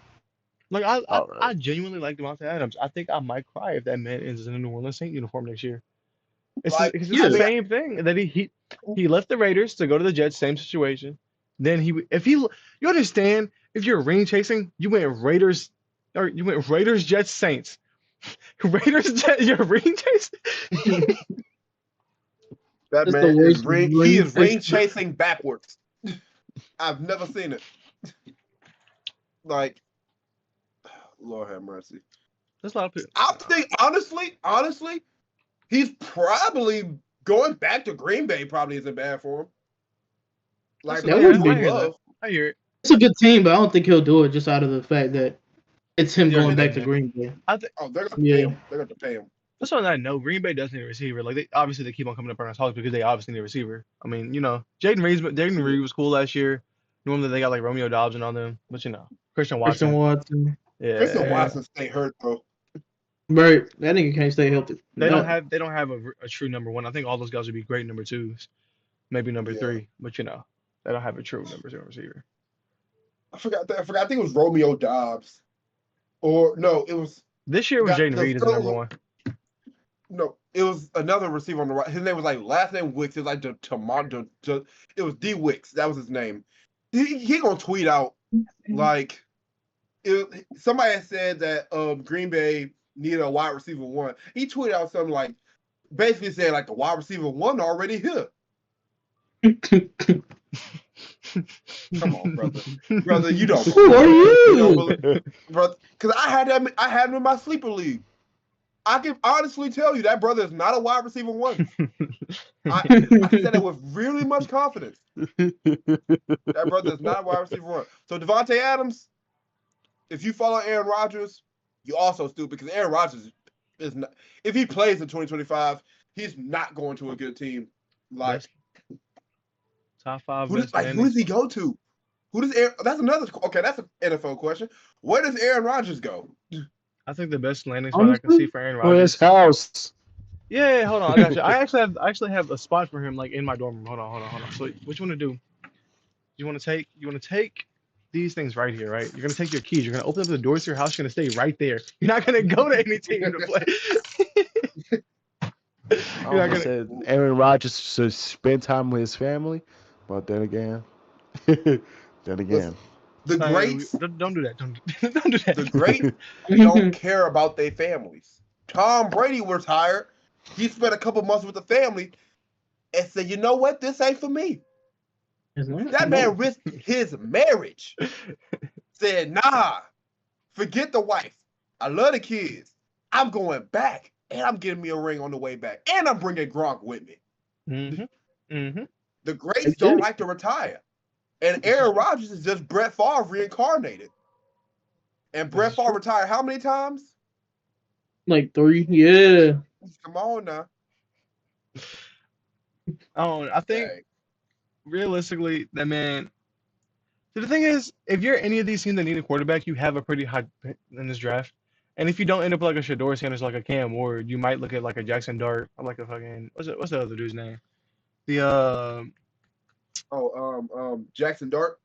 Like
All
I
right.
genuinely like Devontae Adams. I think I might cry if that man is in a New Orleans Saint uniform next year. It's
Like,
it's
yeah.
the same thing that he left the Raiders to go to the Jets, same situation. Then you understand if you're ring chasing, you went Raiders Jets Saints. Raiders Jets, you're ring chasing.
That
That's
man
the
is
worst
he is ring
ring
chasing backwards. I've never seen it. Like, Lord have mercy.
There's a lot of people.
I think honestly, he's probably going back to Green Bay. Probably isn't bad for him. Like
That would be-
I hear that. I hear it.
It's a good team, but I don't think he'll do it just out of the fact that it's him
Yeah,
going back
yeah.
to Green Bay.
Oh, they're gonna
Yeah.
pay him. They're gonna pay him.
That's something I know. Green Bay does need a receiver. Like they keep on coming up on us talks because they obviously need a receiver. I mean, Jaden Reed was cool last year. Normally they got like Romeo Dobbs and all them, but Christian
Christian
Watson.
Watson.
Yeah.
Christian Watson stay hurt though.
Right. That nigga can't stay healthy.
They
No.
don't have a true number one. I think all those guys would be great number twos, maybe number three, but they don't have a true number two receiver.
I forgot. I think it was Romeo Dobbs, or no, it was
This year was Jaden Reed as the number one.
no, it was another receiver on the right. His name was like last name Wicks. It was like it was D Wicks. That was his name. He gonna tweet out like somebody had said that Green Bay needed a wide receiver one. He tweeted out something like basically saying like the wide receiver one already here. Come on, brother. Brother, you don't.
Who are you?
Brother, because I had him in my sleeper league. I can honestly tell you that brother is not a wide receiver one. I said it with really much confidence. That brother is not a wide receiver one. So Devontae Adams, if you follow Aaron Rodgers, you're also stupid because Aaron Rodgers is not. If he plays in 2025, he's not going to a good team. Like
top five.
who does he go to? Who does Aaron? That's another. Okay, that's an NFL question. Where does Aaron Rodgers go?
I think the best landing spot I can see for Aaron
For
Rodgers.
his house.
Yeah, hold on, I got you. I actually have a spot for him like in my dorm room. Hold on. So what you want to do? You want to take these things right here, right? You're gonna take your keys. You're gonna open up the doors to your house. You're gonna stay right there. You're not gonna go to any team to play.
I almost said Aaron Rodgers should spend time with his family, but then again,
The greats
don't do that. Don't do that.
the greats don't care about their families. Tom Brady retired. He spent a couple months with the family and said, "You know what? This ain't for me." That man risked his marriage. Said, "Nah, forget the wife. I love the kids. I'm going back, and I'm getting me a ring on the way back, and I'm bringing Gronk with me." The greats don't like to retire. And Aaron Rodgers is just Brett Favre reincarnated. And Brett Favre retired how many times?
Like 3, yeah.
Come on now.
I think realistically, that man. So the thing is, if you're any of these teams that need a quarterback, you have a pretty high pick in this draft. And if you don't end up like a Shador Sanders, like a Cam Ward, you might look at like a Jackson Dart or like a fucking what's the other dude's name? The
Jackson Dart.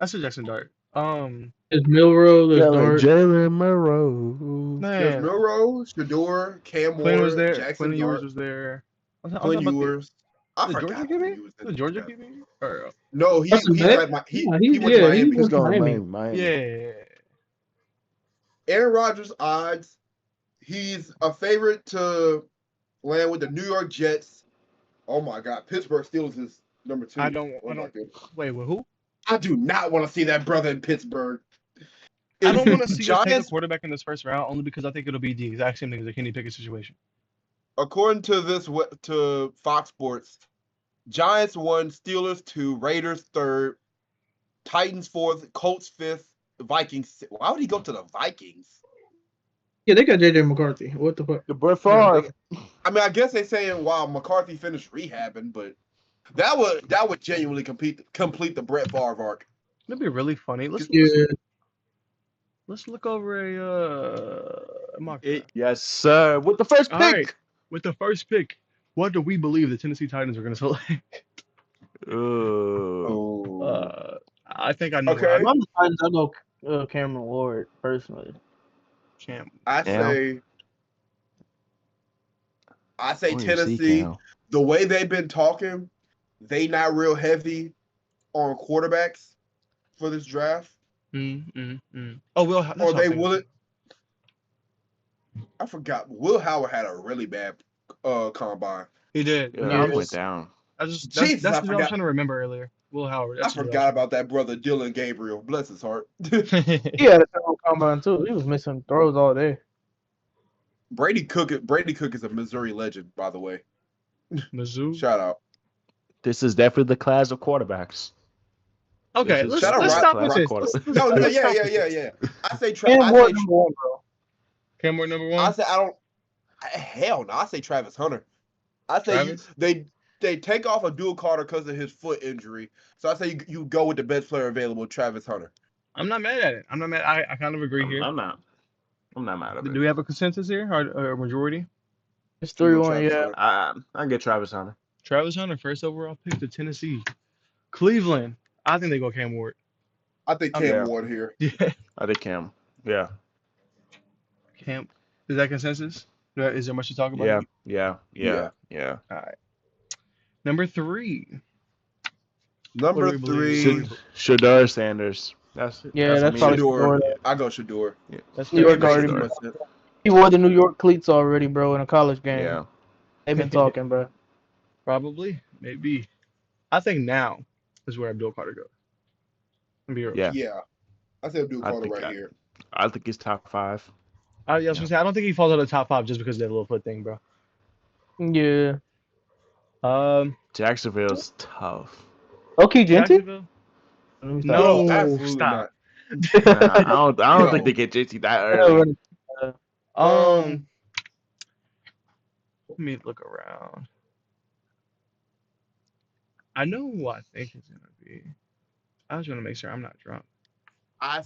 that's a Jackson Dart.
There's Milrow, there's Dart.
Jalen Monroe.
There's
Man,
Milrow, Shador, Cam
Quinn was
Ward,
there.
Jackson
Quinn Ewers
Dart,
was there. I'm
Quinn
talking about
Ewers. I
the Georgia
forgot
QB.
Quinn Ewers.
The Georgia QB. Or
No,
That's a
he's
bet?
at my, he
Yeah,
he went to
he
Miami.
He's
went to
going to
Miami.
Miami.
yeah.
Aaron Rodgers odds. He's a favorite to land with the New York Jets. Oh my God, Pittsburgh Steelers is number 2.
I don't.
Oh my goodness.
Wait, with who?
I do not want to see that brother in Pittsburgh.
I don't want to see us take a
Giants.
quarterback in this first round only because I think it'll be the exact same thing as a Kenny Pickett situation.
According to to Fox Sports, Giants 1, Steelers 2, Raiders 3rd, Titans 4th, Colts 5th, Vikings. Why would he go to the Vikings?
Yeah, they got JJ McCarthy. What the fuck?
The Brett Favre.
I mean, I guess they saying while McCarthy finished rehabbing, but that would genuinely complete the Brett Favre arc.
That'd be really funny.
Yeah.
Let's look over a mock draft.
Yes, sir. With the first
All
pick.
right. With the first pick, what do we believe the Tennessee Titans are going to select?
Oh.
I think I know.
Okay.
If I'm the Titans, I'll go Cameron Ward personally.
Champ.
I say Tennessee.
Cam.
The way they've been talking, they not real heavy on quarterbacks for this draft.
Oh, Will. That's
Or
what I
they
was
will it. I forgot. Will Howard had a really bad combine.
He did.
Yeah,
Yeah,
it went down.
That's
Jesus,
that's
I
what I was
forgot.
trying to remember earlier. Will Howard.
I
That's what
forgot about that brother Dylan Gabriel. Bless his heart.
He had a terrible combine too. He was missing throws all day.
Brady Cook is a Missouri legend, by the way.
Mizzou.
Shout out.
This is definitely the class of quarterbacks.
Okay,
This is
let's
Shout out
stop
Rock-
with this.
Rock-
No,
Let's stop with
yeah.
this.
I say
Cam Ward number 1, bro.
Cam Ward number 1.
I say I don't. Hell no. I say Travis Hunter. I say
Travis?
they take off a dual Carter because of his foot injury. So I say you go with the best player available, Travis Hunter.
I'm not mad at it. I'm not mad. I kind of agree here.
I'm not mad at it.
Do we have a consensus here or a majority?
It's
You go
3-1,
Travis
yeah.
Hunter.
I get Travis Hunter.
Travis Hunter, first overall pick to Tennessee. Cleveland. I think they go Cam Ward.
I think Cam
Yeah.
Ward here.
Yeah.
I think Cam. Yeah.
Cam. Is that consensus? Is there much to talk about?
Yeah.
All right. Number 3.
Number
What do we believe?
3,
Shador Sanders. That's
That's
me.
probably
Shador.
Shador.
I go Shador.
That's New York
Makes
already.
too
Shador.
much sense.
He wore the New York cleats already, bro, in a college game.
Yeah.
They've been talking, bro.
Probably. Maybe. I think now is where Abdul Carter goes. Be real.
Yeah.
Yeah. I say Abdul
I
Carter
think
right
I-
here.
I think he's top 5.
I was gonna say I don't think he falls out of the top 5 just because of that little foot thing, bro.
Yeah.
Jacksonville's tough.
Okay, Genty?
Jacksonville?
Let me
No,
absolutely
stop.
Nah, I don't
No.
think they get JT that early.
Let me look around. I know who I think it's gonna be. I just want to make sure I'm not drunk.
I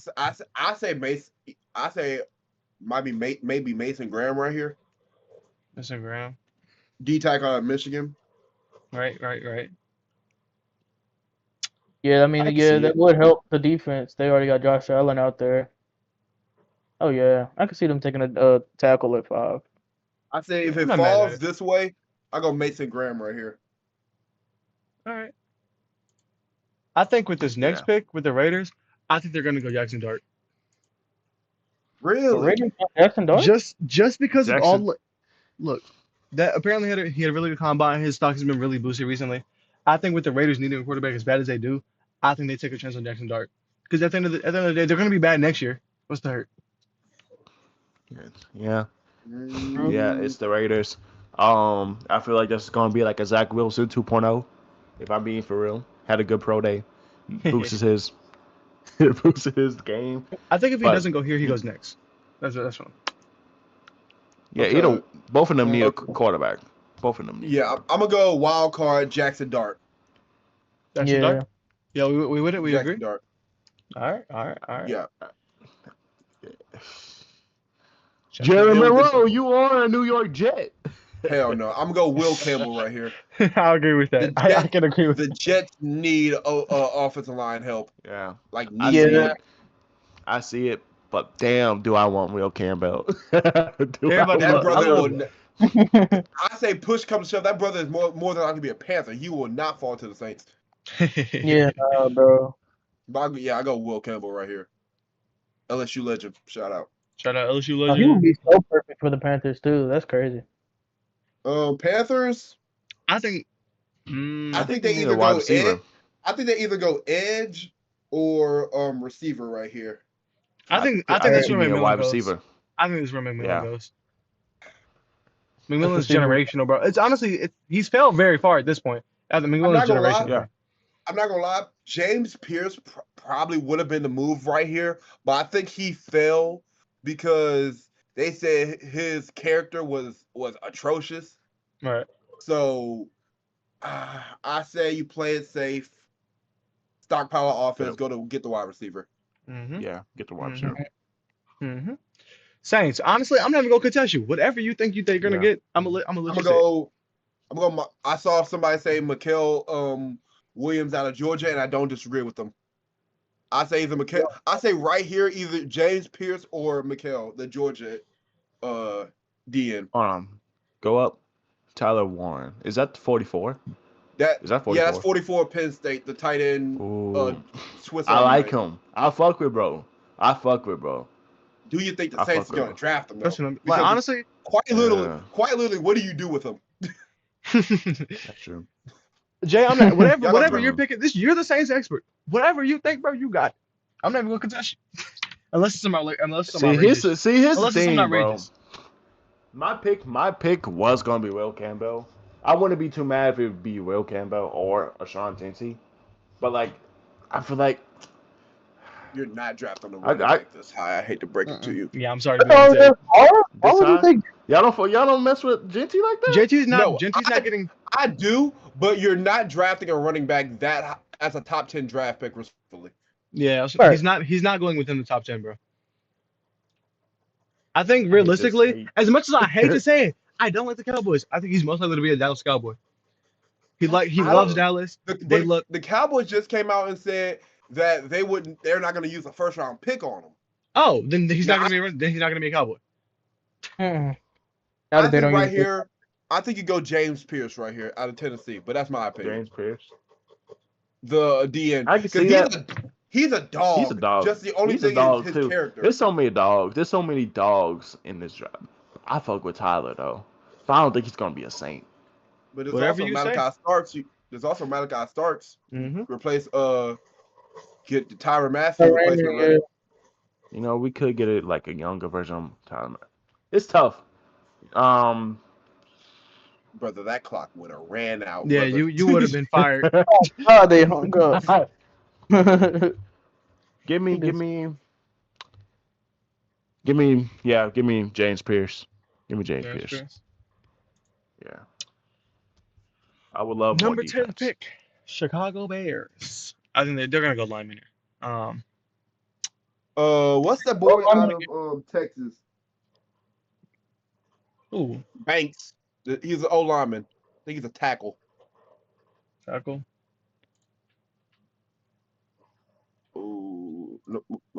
say Mason. I say maybe Mason Graham right here.
Mr. Graham.
D-Tac out of Michigan.
Right.
Yeah, I mean,
I can
yeah,
see
that
it.
would help the defense. They already got Josh Allen out there. Oh, yeah. I could see them taking a tackle at 5.
I say if
I'm
it
not mad at
falls
it.
this way, I go Mason Graham right here.
All right. I think with this next
Yeah.
pick with the Raiders, I think they're gonna go Jackson Dart.
The
Really?
Raiders got Jackson Dart?
Just because of
Jackson.
all. Look, that apparently he had a really good combine. His stock has been really boosted recently. I think with the Raiders needing a quarterback as bad as they do, I think they take a chance on Jackson Dart. Because at the end of the day, they're gonna be bad next year. What's the hurt?
Yeah.
Mm,
Yeah, it's the Raiders. I feel like that's gonna be like a Zach Wilson 2.0. If I'm being for real, had a good pro day, boosted his game.
I think if he
But-
doesn't go here, he goes next. That's one.
Yeah,
Okay.
both of them need a
Okay.
quarterback. Both of them. Need.
Yeah, I'm gonna go wild card Jackson Dart.
That's your
Yeah.
dark? Yeah, we with it. We
Jackson
agree.
Dart.
All right, all right, all right.
Yeah.
Jerry
Then with
Monroe, you are a New York Jet.
Hell no. I'm gonna go Will Campbell right here.
I agree with
The
that. I
Jets,
can agree with
the
that.
Jets need offensive line help.
Yeah,
Like
I
need
see
Yeah.
it. I see it. But damn, do I want Will Campbell? Do
Everybody
That
love- I
brother
love-
will. I say push comes to shove. That brother is more than likely to be a Panther. He will not fall to the Saints.
Yeah, bro.
But I go Will Campbell right here. LSU legend. Shout out.
Shout out LSU
Oh, he would
legend.
be so perfect for the Panthers too. That's crazy.
Panthers.
I think.
I think they
need a
either
wide
go
receiver.
edge. I think they either go edge or receiver right here.
I think
I
that's
think
where
you need a
McMillan
wide
goes.
receiver.
I think this is where McMillan
Yeah.
goes. McMillan's
receiver.
generational, bro. It's honestly, he's fell very far at this point. I think McMillan's
not gonna lie.
generational.
Yeah.
I'm not gonna lie. James Pierce probably would have been the move right here, but I think he fell because they said his character was atrocious.
Right.
So I say you play it safe, stockpile offense,
Yep.
go to get the wide receiver.
Mm-hmm.
Yeah, get the wide
Mhm.
receiver.
Mm-hmm. Saints. Honestly, I'm not even gonna contest you. Whatever you think they're gonna
Yeah.
get, I'm gonna let
I'm
you
gonna
say it.
go. I saw somebody say Mikael Williams out of Georgia, and I don't disagree with them. I say either Mikael. I say right here either James Pierce or Mikael, the Georgia DN.
Hold on. Go up. Tyler Warren. Is that 44?
That
Is that 44?
yeah, that's 44 Penn State, the tight end
Ooh.
Swiss.
I
Army
like
knife.
him. I fuck with bro.
Do you think the
I
Saints
fuck
are going to
with
draft him? Though?
Listen, like
Because
honestly,
quite literally,
Yeah.
what do you do with him?
That's true.
Jay, I'm not whatever
Y'all
whatever
don't
you're
know.
picking. You're the Saints expert. Whatever you think, bro, you got it. I'm not even gonna contest you. Unless it's some outrageous.
Here's the
Unless it's
thing,
something
bro.
outrageous.
My pick was gonna be Will Campbell. I wouldn't be too mad if it would be Will Campbell or a Sean Jinsey. But like, I feel like
You're not drafting the
I-
running
I-
back this high. I hate to break it to you.
Yeah, I'm sorry. To be honest, Jay.
Why would you
high?
think?
y'all don't mess with Jinsey like that.
JT's not.
No,
JT's not getting.
I do, but you're not drafting a running back that as a top 10 draft pick, respectfully.
Yeah, so
Right.
he's not going within the top 10, bro. I think
just
realistically,
hate-
as much as I hate to say it, I don't like the Cowboys. I think he's most likely to be a Dallas Cowboy. He
I
loves
don't-
Dallas.
The,
They
but
look.
the Cowboys just came out and said that they're not going to use a first round pick on him.
Oh, then he's not
Nah,
gonna be. Then he's not gonna be a Cowboy.
Now
I
that they
think
don't
right
use it.
here, I think you go James Pierce right here out of Tennessee, but that's my opinion.
James Pierce.
The DN.
I can
'Cause
see that.
He's a dog.
He's a dog.
Just the only
He's a
thing
dog,
is his
too.
character.
There's so many dogs. There's so many dogs in this job. I fuck with Tyler though. But I don't think he's gonna be a Saint.
But there's
Whatever
also
you
Malachi
say.
Starks. There's also Malachi Starks.
Mm-hmm.
Replace get the Tyron Matthew replacement ready.
You know, we could get it like a younger version of Tyler. It's tough.
Brother, that clock would have ran out.
Yeah,
brother.
you would have been fired.
Oh, they hung up.
give me James Pierce. Give me James Pierce. Yeah. I would love
Number
more
10
defense.
pick, Chicago Bears. I think they're gonna go lineman here.
What's that boy out of Texas?
Ooh,
Banks. He's an O lineman. I think he's a tackle.
tackle.
Ooh,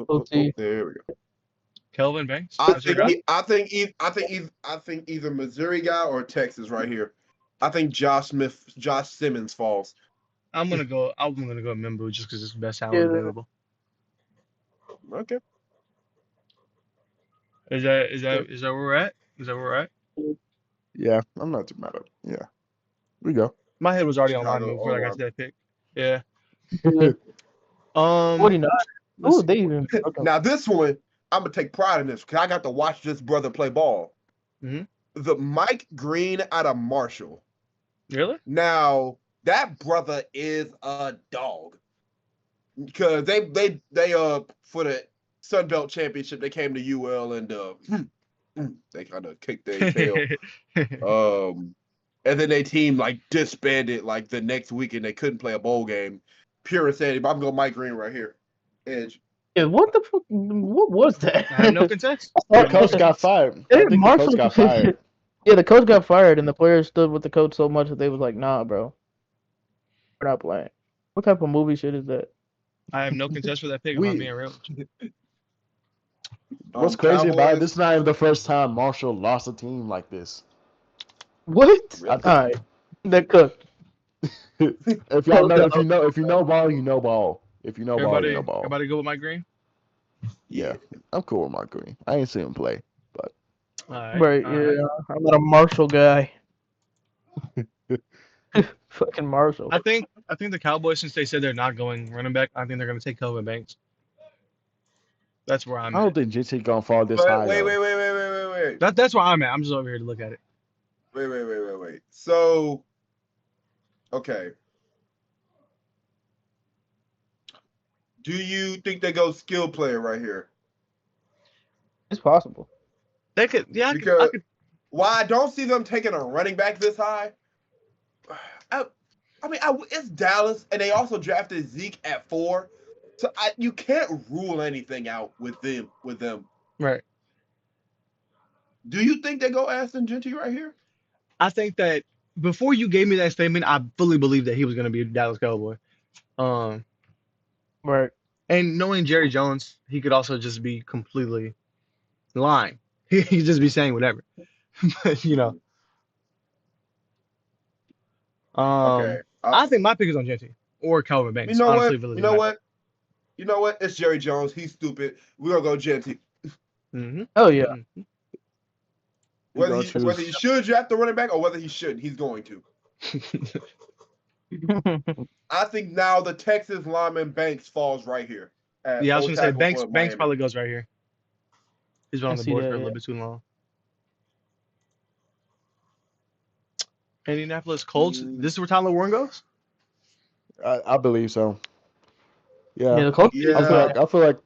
OT.
there we go.
Kelvin Banks.
I
That's your guy?
think either Missouri guy or Texas right here. I think Josh Simmons falls.
I'm gonna go Mimbu just because it's the best talent
Yeah.
available.
Okay.
Is that where we're at? Is that where we're at?
Yeah, I'm not too mad at it. Yeah. We go.
My head was already on
Chicago
lineman before I got to that pick. Yeah.
49.
let's
Oh,
see.
they even. Okay.
Now this one, I'm gonna take pride in this because I got to watch this brother play ball.
Mhm.
The Mike Green out of Marshall.
Really?
Now that brother is a dog because they for the Sun Belt Championship they came to UL and they kind of kicked their tail. and then their team like disbanded like the next week and they couldn't play a bowl game. Pure insanity. But I'm going Mike Green right here. Edge.
Yeah, what the fuck? What was that?
I have no contest.
The coach got fired. I think the coach got fired.
Yeah, the coach got fired, and the players stood with the coach so much that they was like, "Nah, bro, we're not playing." What type of movie shit is that?
I have no contest for that pick. If I'm being real.
What's crazy about it?
Cowboys.
This is not even the first time Marshall lost a team like this.
What?
Really?
All right, that cooked.
If y'all know, if you know ball, you know ball. If you know ball,
Everybody,
you know ball.
everybody go with Mike Green.
Yeah, I'm cool with Mark Green. I ain't seen him play.
All right.
Right?
all
Yeah,
right.
I'm not a Marshall guy. Fucking Marshall.
I think the Cowboys, since they said they're not going running back, I think they're going to take Kelvin Banks. That's where I'm
I don't
at.
think JT gonna fall this
But
high.
wait,
though.
wait.
That's where I'm at. I'm just over here to look at it.
Wait. So, okay. Do you think they go skill player right here?
It's possible.
They could, yeah. I
Because
could.
why I don't see them taking a running back this high. It's Dallas, and they also drafted Zeke at 4, so you can't rule anything out with them.
Right.
Do you think they go Aston Genty right here?
I think that before you gave me that statement, I fully believed that he was going to be a Dallas Cowboy.
Right.
And knowing Jerry Jones, he could also just be completely lying. He could just be saying whatever. But
Okay.
I think my pick is on Genty or Calvin Banks.
You know
honestly,
what?
really
You know
matter.
what? You know what? It's Jerry Jones. He's stupid. We're gonna go Genty.
Mm-hmm.
Oh yeah.
Whether he should draft the running back or whether he shouldn't, he's going to. I think now the Texas lineman Banks falls right here.
Yeah, I was gonna say Banks
Miami.
probably goes right here. He's been on
I
the
see
board
that,
for a
yeah.
little bit too long. Indianapolis Colts. This is where Tyler Warren goes?
I believe so.
Yeah,
Yeah.
the coach.
Yeah.
I feel like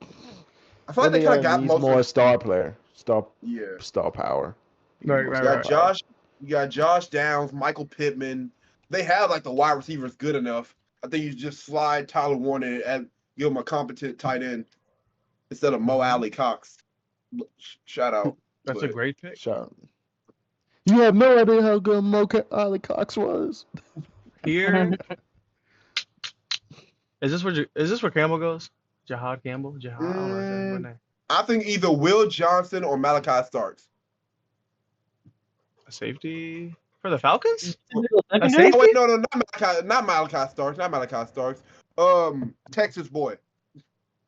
I feel like they kind of got
needs
most
more
of
star player, star
yeah.
power.
Right,
You
right,
got
right.
Josh Downs, Michael Pittman. They have like the wide receivers good enough. I think you just slide Tyler Warner and give him a competent tight end instead of Mo Alley Cox. Shout out.
That's a great pick.
Shout. You have no idea how good Mo Ali Cox was.
Here. Is this where Campbell goes? Jahad Campbell? I don't know his name.
I think either Will Johnson or Malachi Starks.
A safety for the Falcons?
Secondary?
safety?
Oh wait, no, not Malachi Starks. Texas boy.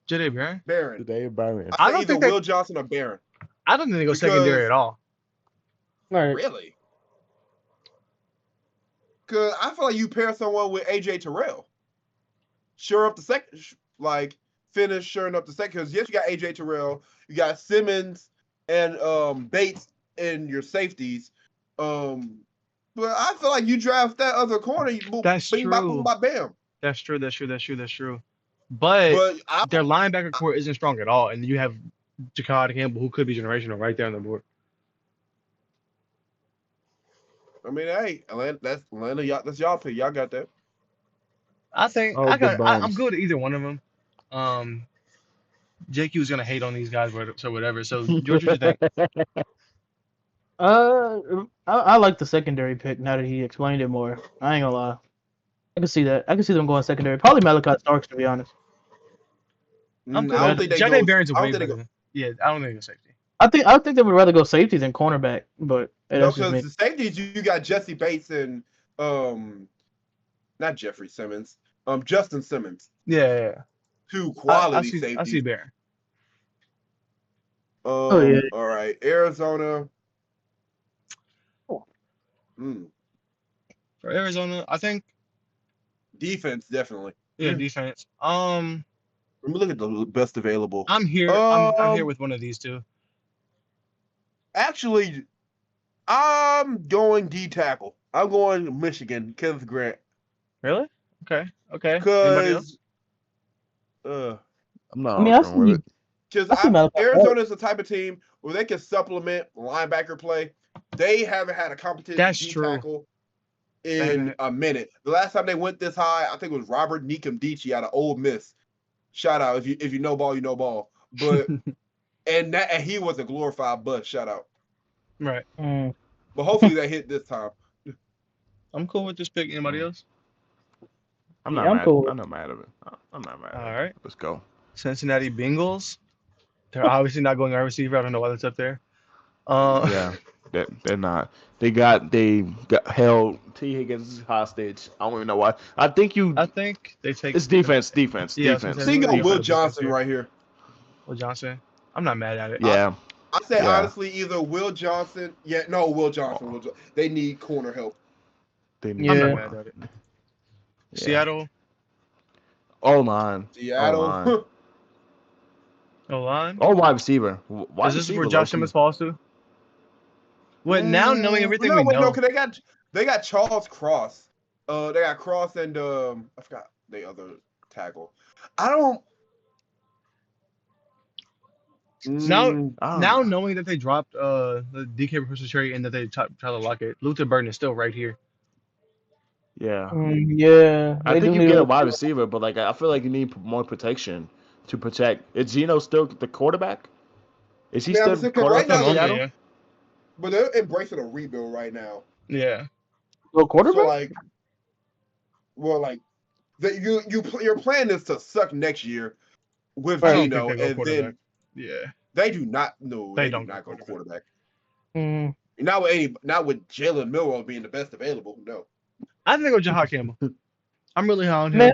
Jade
Barron.
Today, Byron.
I
I
don't
think either
think
Will Johnson or Barron.
I don't think they go
Because-
secondary at all.
Right.
Really? Because I feel like you pair someone with AJ Terrell. Sure up the second, finish shoring up the second. Because yes, you got AJ Terrell, you got Simmons and Bates in your safeties. But I feel like you draft that other corner. You boom,
That's
bing,
true.
bop, boom, bop, bam.
That's true. But
But
their linebacker core isn't strong at all, and you have Jahad Campbell, who could be generational, right there on the board.
I mean, hey, Atlanta, that's y'all pick. Y'all got that.
I think
Oh,
I'm
good bones.
good at either one of them. JQ is gonna hate on these guys, so whatever. So George, what you think?
I like the secondary pick now that he explained it more. I ain't gonna lie. I can see that. I can see them going secondary. Probably Malachi Starks, to be honest.
I'm good.
I don't think they
Jahdae
go.
Barron's a
I
way
don't think they
better
go.
than. Yeah, I don't think they go safety.
I think they would rather go safety than cornerback, but hey,
No,
that's just me.
because the safeties you got Jesse Bates and not Jeffrey Simmons, Justin Simmons,
Yeah.
two
I
quality
see
safeties.
Barron.
yeah.
All right, Arizona.
Oh.
For Arizona, I think.
Defense definitely.
Yeah, defense.
Let me look at the best available.
I'm here. I'm here with one of these two.
Actually, I'm going D tackle. I'm going Michigan, Kenneth Grant.
Really? Okay. Anybody else?
Because
I'm not
I mean,
arguing with it.
I see Malachi
Arizona is the type of team where they can supplement linebacker play. They haven't had a competent
That's
D
true.
tackle in a minute. The last time they went this high, I think it was Robert Nikomdici out of Ole Miss. Shout out if you know ball, you know ball. But and he was a glorified bust. Shout out.
Right.
But hopefully they hit this time.
I'm cool with this pick. Anybody else?
I'm not
I'm
mad.
cool.
I'm not mad at it. I'm not mad.
All
at it.
right.
Let's go.
Cincinnati Bengals. They're obviously not going wide receiver. I don't know why that's up there.
Yeah, they're not. They got held T Higgins hostage. I don't even know why. I think
they take.
it's defense.
Yeah, I was
Defense.
gonna
I think
Defense.
Will Johnson right here.
Will Johnson. I'm not mad at it.
Yeah.
I say
Yeah.
honestly, either Will Johnson. Will Johnson. They need corner help.
They
I'm not
Yeah.
mad at it.
Yeah.
Seattle.
O-line.
Seattle.
O-line.
Oh, wide receiver.
Is this where Josh Simmons falls to? What now? Knowing everything we know.
No, because they got Charles Cross. They got Cross and I forgot the other tackle. I don't.
Now knowing that they dropped the DK Professor trade and that they try to lock it, Luther Burden is still right here.
Yeah.
Yeah.
I
they
think
do
you
need
get a wide receiver, but like I feel like you need more protection to protect. Is Geno still the quarterback? Is he
Yeah,
still
I'm
the
saying, 'cause right
quarterback
now
in
they're-
Seattle?
Yeah.
But they're embracing a rebuild right now.
Yeah.
Go quarterback.
So like, your plan is to suck next year with
I don't
Geno,
think they go
and
quarterback.
then
Yeah.
they do not. No,
They
they do
don't
not
go
go quarterback.
Mm.
Not with Jalen Milroe being the best available. No.
I think they go Jahad Campbell. I'm really high on him.
Man,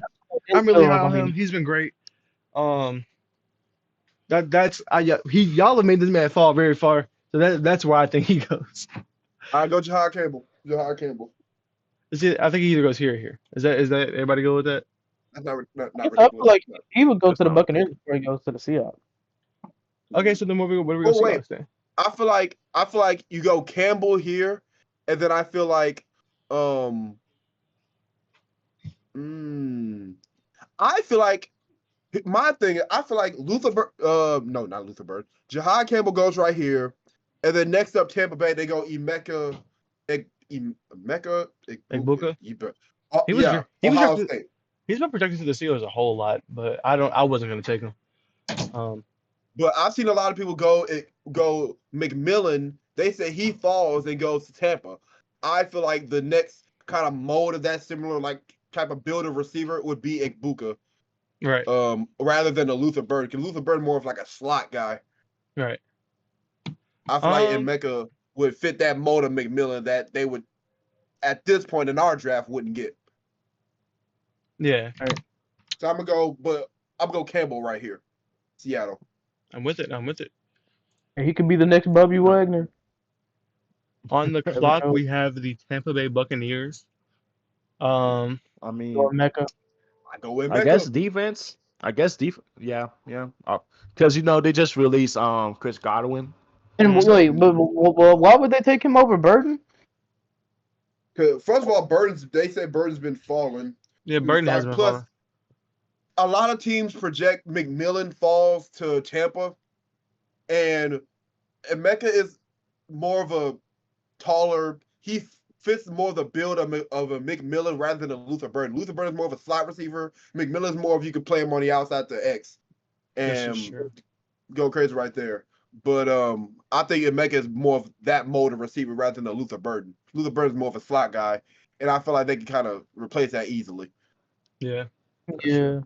I'm really high on
I mean,
him. He's been great. Y'all have made this man fall very far. So that's where I think he goes.
I go Jahad Campbell. Jahad Campbell.
I think he either goes here or here. Is that everybody go with that?
That's not
I feel
ridiculous.
like he would go
That's
to the
not
Buccaneers before he goes to the Seahawks.
Okay, so then what are we
Oh,
going
wait.
Seahawks then?
I feel like you go Campbell here, and then I feel like I feel like my thing. I feel like not Luther Bird. Jahad Campbell goes right here, and then next up Tampa Bay they go Emeka.
Egbuka?
Ohio State.
He's been protected to the Steelers a whole lot, but I wasn't gonna take him.
But I've seen a lot of people go McMillan. They say he falls and goes to Tampa. I feel like the next kind of mold of that similar like type of builder receiver would be Egbuka.
Right.
Rather than a Luther Bird, because Luther Bird more of like a slot guy.
Right.
I feel like Emeka would fit that mold of McMillan that they would, at this point in our draft, wouldn't get.
Yeah.
So I'm gonna go Campbell right here, Seattle.
I'm with it.
And he could be the next Bobby Wagner.
On the clock, we have the Tampa Bay Buccaneers.
I mean,
Or Mecca.
I go with
I guess defense. Yeah. Because they just released Chris Godwin.
And wait, but why would they take him over Burton?
Because first of all, they say Burton's been falling.
Yeah, Burton has been
Plus,
falling.
a lot of teams project McMillan falls to Tampa, and Emeka is more of a taller. He fits more the build of a McMillan rather than a Luther Burden. Luther Burden is more of a slot receiver. McMillan's more of you could play him on the outside to X and go crazy right there. But I think Emeka is more of that mode of receiver rather than a Luther Burden. Luther Burden is more of a slot guy, and I feel like they can kind of replace that easily.
Yeah.
Yeah.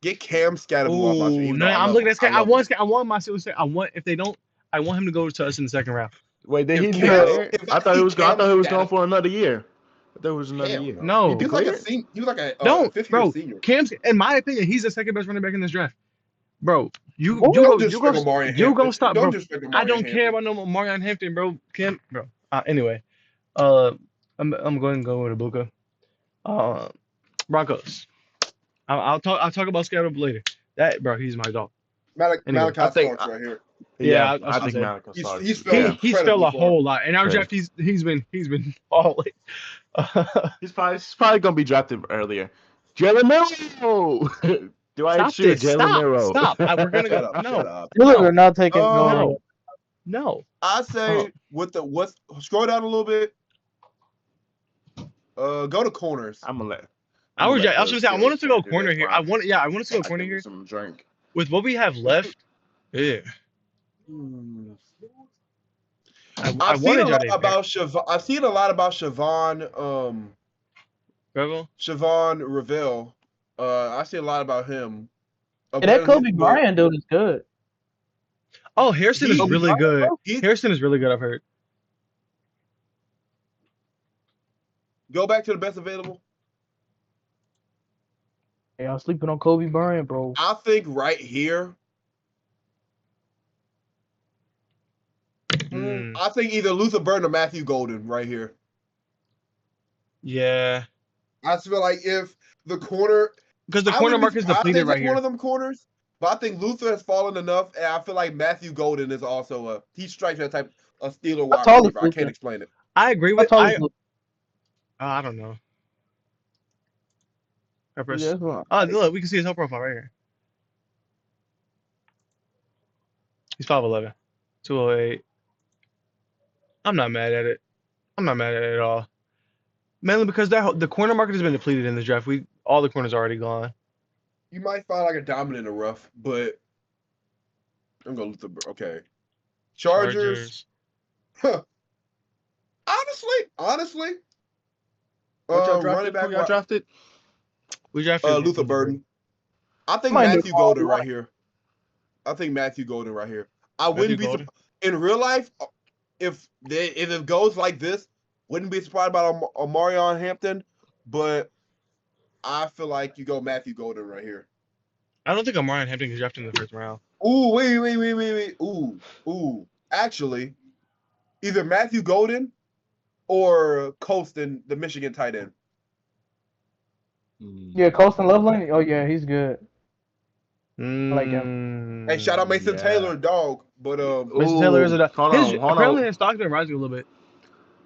Get Cam Scatterbo off my street.
No, I'm looking at Scott. I want my Steelers. I want him to go to us in the second round.
Wait, did he?
If
I thought he was going
Cam
for another year. I thought it was another
Hell
year.
No.
He was like a senior. He was like a
No,
fifth
bro.
year senior.
Cam's, in my opinion, he's the second best running back in this draft. Bro, you
Don't
go stop, bro.
Don't disrespect
I don't
Omarion
care
Hampton.
about no Marion Hampton, bro. Cam, bro. Anyway, I'm going to go with Ibuka. Broncos. I'll talk about Scatterbo later. That, bro, he's my dog.
Malachi
Anyway,
Starks right here.
Yeah,
I think
say.
Malachi Starks.
He's fell
He's fell a
incredibly far.
whole lot. In our
Okay.
draft, he's been falling.
He's probably gonna be drafted earlier. Jalen Milroe. Do I
Stop
shoot
this.
Jalen Milroe?
Stop. We're gonna
Shut
go.
up,
No.
shut up.
Steelers are not taking
No.
I say with the scroll down a little bit. Go to corners.
I'm gonna let.
I was
let
gonna
the
say I wanted to go
skills check.
corner
That's
here.
fine.
I wanted to go
I
corner
give me
here
some drink.
with what we have left. Yeah,
Hmm.
I
I've seen a
wanted
lot
Jade
about Siobhan. I've seen a lot about Siobhan.
Rebel.
Siobhan Reville. I see a lot about him.
Yeah, that Kobe
But
Bryant dude is good.
Oh, Harrison is
he
Kobe
really
Bryant,
good.
bro.
he
Harrison is really good. I've heard.
go back to the best available.
Hey, I'm sleeping on Kobe Bryant, bro.
I think right here.
Mm,
I think either Luther Burton or Matthew Golden right here.
yeah,
I just feel like if the corner,
because the
I
corner
wouldn't be
market is
surprised if they
depleted right
took one
here.
of them corners. But I think Luther has fallen enough, and I feel like Matthew Golden is also he strikes that type of stealer
How
wide
tall is
receiver. I can't
Luka?
explain it.
I agree
How
with
tall is Luka?
I don't know. I
Yeah,
press.
that's what
Oh, look, we can see his whole profile right here. He's 5'11", 208. I'm not mad at it. I'm not mad at it at all. Mainly because the corner market has been depleted in this draft. All the corners are already gone.
You might find like a diamond in the rough, but I'm gonna Luther. Okay, Chargers. Huh. Honestly,
What y'all
running
drafted? Who
back.
y'all drafted?
We drafted
Luther Burton. I think
might need
Matthew
Paul
Golden right
White.
here. I think Matthew Golden right here. I
Matthew
wouldn't be
Golden.
in real life if it goes like this. Wouldn't be surprised about Omarion Hampton, but I feel like you go Matthew Golden right here.
I don't think Omarion Hampton gets drafted in the first round.
Ooh, wait. Ooh. Actually, either Matthew Golden or Colston, the Michigan tight end.
Yeah, Colston Loveland. Oh yeah, he's good. I like him.
Hey, shout out Mason
Yeah.
Taylor, dog. But
Mason Taylor is
Ooh, hold on.
apparently his stock's been rising a little bit.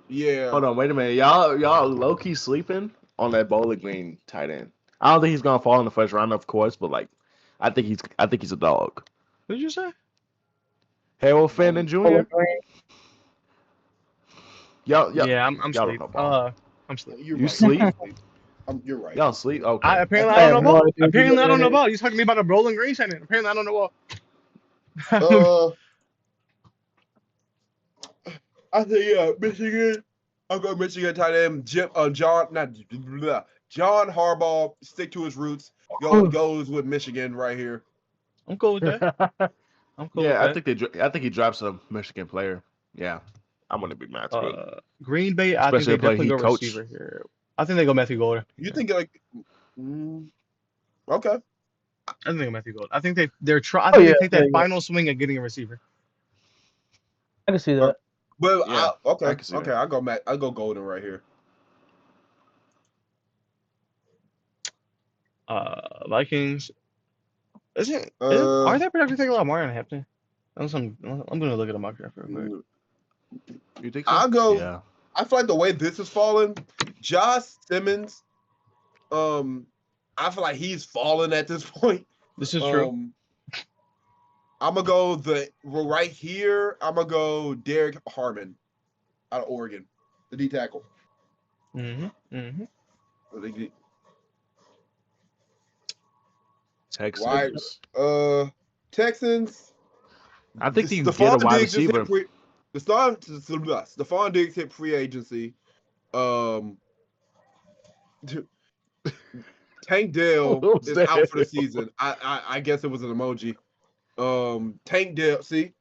yeah.
Hold on, wait a minute. Y'all low key sleeping on that Bowling Green tight end. I don't think he's gonna fall in the first round, of course, but like, I think he's a dog.
What did you say?
Harold Fenton Jr.
Bowling Green.
Y'all
Yeah, I'm
don't
asleep.
know ball.
I'm asleep.
You're
You
right.
sleep?
You're right.
Y'all sleep? Okay.
I apparently
I
I
have
don't know
no
about.
idea what
Apparently I don't know
you're
about. You talking to me about a Bowling Green signing? Apparently I don't know about.
I think Michigan. I'll go Michigan tight end. John Harbaugh. Stick to his roots. Goes with Michigan right here.
I'm cool with that. I'm cool with
Yeah,
that.
I think he drops a Michigan player. Yeah, I'm gonna be mad to it.
Green Bay, I think
Especially
they
a player
definitely
he
go
coached.
receiver here. I think they go Matthew Golden.
You think like? Okay.
I think they go Matthew Golden. I think they're try. I
Oh,
think
yeah,
they take that
yeah.
final swing at getting a receiver.
I can see that.
But
Yeah,
okay.
I can see that.
I'll go Golden right here.
Vikings. Are they projected to take a lot of Marion Hampton? I'm gonna look at a mock draft real quick.
You think so?
I'll go.
Yeah.
I feel like the way this is falling, Josh Simmons. I feel like he's fallen at this point.
This is true.
I'm gonna go right here. I'm gonna go Derek Harmon out of Oregon, the D tackle.
Texans.
Texans.
I think you can get a wide receiver.
Stephon Diggs hit free agency. Tank Dell is out for the season. I guess it was an emoji. Tank Dell, see?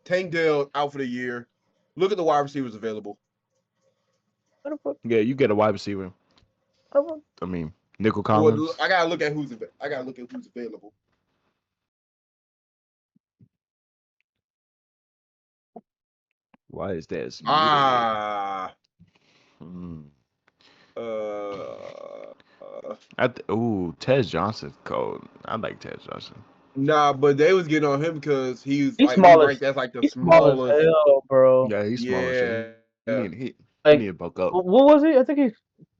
Tank Dell out for the year. Look at the wide receivers available.
Yeah, you get a wide receiver. I mean, Nickel Collins.
Well, I gotta look at who's available.
Why is this? Ted Johnson cold. I like Ted Johnson.
Nah, but they was getting on him because he's
He's
like
small
ranked as like the
He's small as
smallest.
hell, bro.
Yeah, he's small as shit. He
Like,
need to bulk up.
what was he? I think he's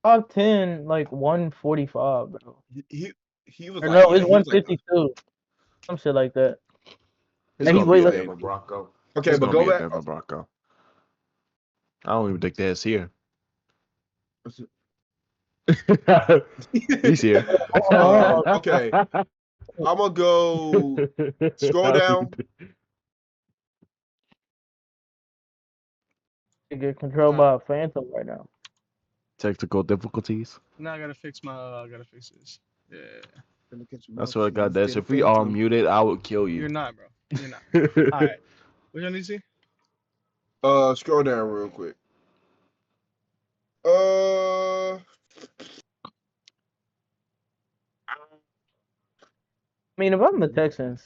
5'10", like 145, bro.
He was
Or
like,
no, it's
he was like
152. Some shit like that.
It's
And
gonna
he's way
be a
less.
Denver Bronco.
Okay,
It's
but
gonna
go
be a
back.
Denver Bronco. I don't even think that's here. He's here.
Okay, I'm gonna go. Scroll down.
You get controlled by a phantom right now.
Technical difficulties.
Now I gotta fix I gotta fix this. Yeah.
That's what I got. That's if we are muted, I would kill
You're
you.
not, bro. You're not. All right. What y'all need to see?
Scroll down real quick. Uh,
I mean, if I'm the Texans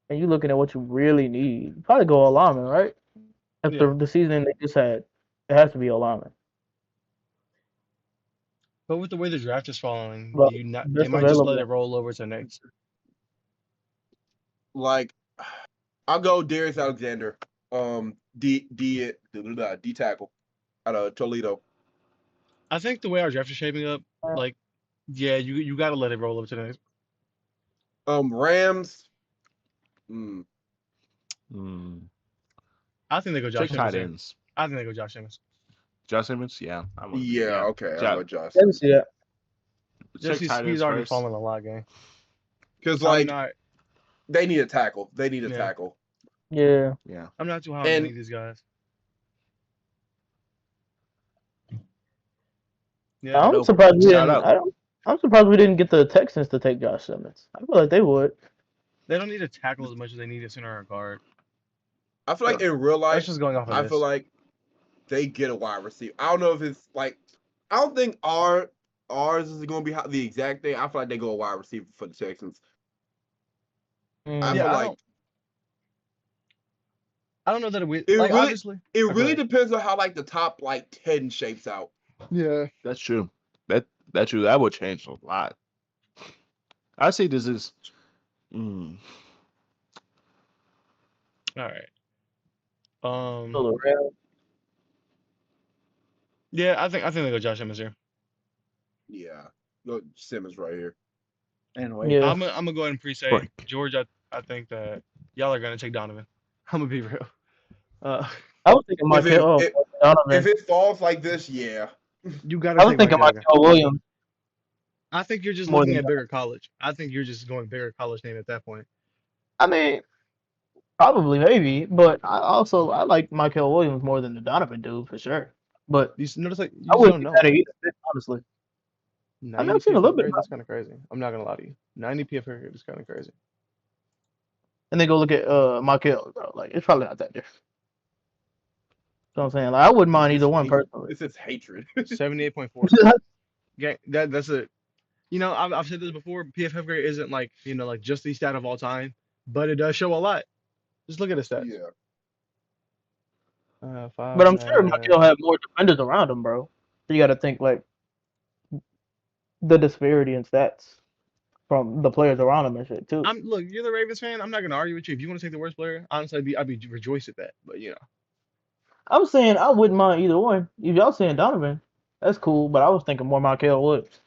and you looking at what you really need, you probably go alignment, right? After the season they just had, it has to be alignment.
But with the way the draft is falling,
Well,
they
best
might just let
available.
it roll over to next.
like, I'll go Darius Alexander. D tackle out of Toledo.
I think the way our draft is shaping up, like, yeah, you got to let it roll over to the next.
Rams.
I think they go Josh
Check tight
Simmons. Here.
ends.
I think they go Josh Simmons.
Josh Simmons, yeah.
Okay, I'll go Josh.
Let me see that.
Just
Check tight
he's
ends
already
first.
fallen a lot, gang.
Because
I'm
like
not,
they need a tackle. They need a
Yeah.
tackle.
Yeah.
Yeah.
I'm not too high on
And-
any of these guys. Yeah.
I'm
No,
surprised we
shout
didn't.
out.
I'm surprised we didn't get the Texans to take Josh Simmons. I feel like they would.
They don't need a tackle as much as they need a center or a guard.
I feel like in real
That's
life,
just going off of
I
this.
feel like they get a wide receiver. I don't know if it's like, I don't think ours is going to be the exact thing. I feel like they go a wide receiver for the Texans. I feel like
I don't know that it
It
like
really-
obviously.
it
Okay.
really depends on how like the top like 10 shapes out.
Yeah.
That's true. That's true. That would change a lot. I see this is
All right.
So the Rams,
Yeah, I think they go Josh Simmons here.
Yeah. Look, Simmons right here.
and wait.
Yeah.
I'm gonna go ahead and pre-say
Break.
George. I think that y'all are gonna take Donovan. I'm gonna be real.
I was thinking Michael Donovan.
If it falls like this, yeah.
You gotta.
I was
take
thinking
Michael.
Michael Williams.
I think you're just
More
looking
than
at bigger college. I think you're just going bigger college name at that point.
I mean, probably maybe, but I like Michael Williams more than the Donovan dude for sure. But
You notice like you
I
just
wouldn't
don't
be
know.
mad at either, honestly.
90
never seen a little
PFF
bit
grade,
of
that's kind of crazy. I'm not gonna lie to you. 90 PFF grade is kind of crazy.
And then go look at Michael, bro. Like it's probably not that different. You know what I'm saying? Like I wouldn't mind either one personally.
It's hatred.
78.4. Yeah, that's a. I've said this before. PFF grade isn't like like just the stat of all time, but it does show a lot. Just look at the stats.
Yeah.
But I'm sure Michael had more defenders around him, bro. So you got to think like the disparity in stats from the players around him and shit too.
Look, you're the Ravens fan. I'm not gonna argue with you. If you want to take the worst player, honestly, I'd be rejoiced at that. But
I'm saying I wouldn't mind either one. If y'all saying Donovan, that's cool. But I was thinking more Michael Williams.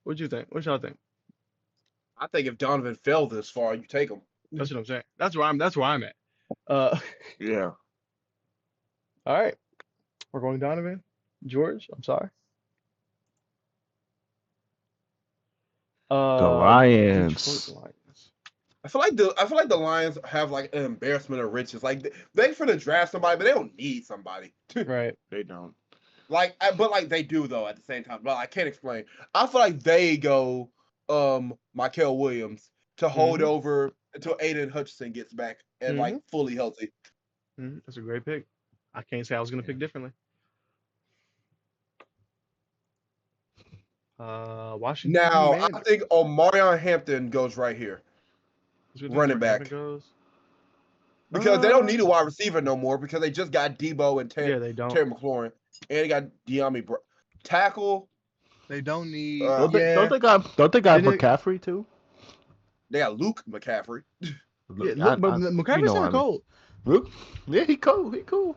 what you think? What y'all think?
I think if Donovan fell this far, you take him.
That's what I'm saying. That's where I'm at.
Yeah.
All right, we're going Donovan. George, I'm sorry.
The Lions.
Detroit Lions.
I feel like the Lions have like an embarrassment of riches. Like they finna draft somebody, but they don't need somebody.
Right.
They don't.
But they do though at the same time. But I can't explain. I feel like they go Michael Williams to hold over until Aiden Hutchinson gets back and like fully healthy.
That's a great pick. I can't say I was gonna pick differently. Washington.
Now
Commanders.
I think Omarion Hampton goes right here.
That's what
running
where
back.
Hampton goes.
Because they don't need a wide receiver no more because they just got Debo and
Yeah, they don't.
Terry McLaurin. And they got De'Ami tackle.
They don't need.
Don't
yeah.
they got
Didn't it-
McCaffrey too?
They got Luke McCaffrey.
Yeah, look, but McCaffrey's kind of cold.
Luke? Yeah, he cool. He cool.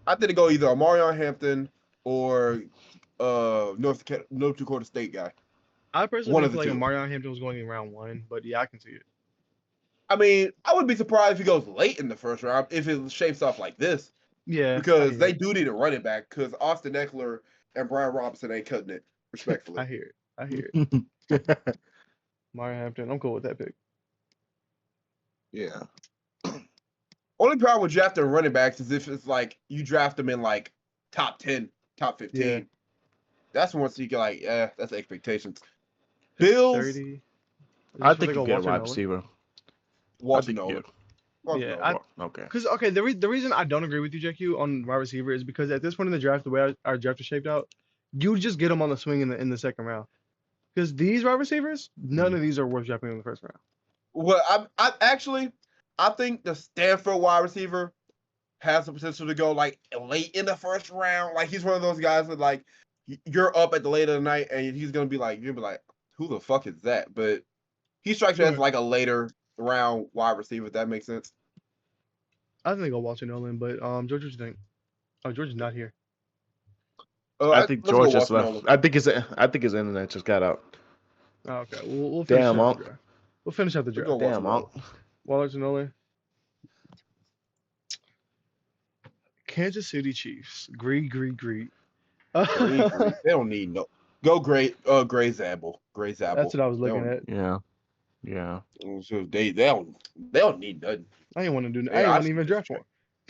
I think they go either Omarion Hampton or North Dakota State guy.
I personally
One of
feel
the
like
two.
Marion Hampton was going in round 1, but yeah, I can see it.
I mean, I wouldn't be surprised if he goes late in the first round if it shapes off like this.
Yeah, I
because
hear
they
it.
do need a running back because Austin Eckler and Brian Robinson ain't cutting it, respectfully.
I hear it. I hear it. Mario Hampton. I'm cool with that pick.
Yeah.
Only problem with drafting running backs is if it's like you draft them in like top 10, top 15.
Yeah.
That's once you get like, that's expectations. Bills,
30. Is
I
this where
think
they go
you get a
Walter
wide
Nolan?
receiver.
Walter
think you
Nolan.
get-
Walter
Yeah,
Nolan.
Okay.
Because okay, the reason I don't agree with you, JQ, on wide receiver is because at this point in the draft, the way our draft is shaped out, you just get them on the swing in the second round. Because these wide receivers, none of these are worth drafting in the first round.
Well, I think the Stanford wide receiver has the potential to go like late in the first round. Like he's one of those guys that like you're up at the late of the night and he's gonna be like, you'll be like, who the fuck is that? But he strikes you as
Right.
like a later round wide receiver, if that makes sense.
I think they go Walter Nolan, but George, what you think? Oh, George is not here.
I think
let's go
George just
Walter
left.
Nolan.
I think his internet just got out.
Oh, okay, we'll finish
Damn,
out the
Unc.
draft. We'll finish out the
Let's
draft.
go Walter
Damn,
Nolan.
Unc.
Walter Nolan. Kansas City Chiefs. Gree.
They don't need no. Go Gray Zabel. Gray Zabel.
That's what I was looking at.
Yeah. Yeah.
So they don't need nothing.
I didn't want to do. I
Hey,
didn't
I
want to even
should
draft
check.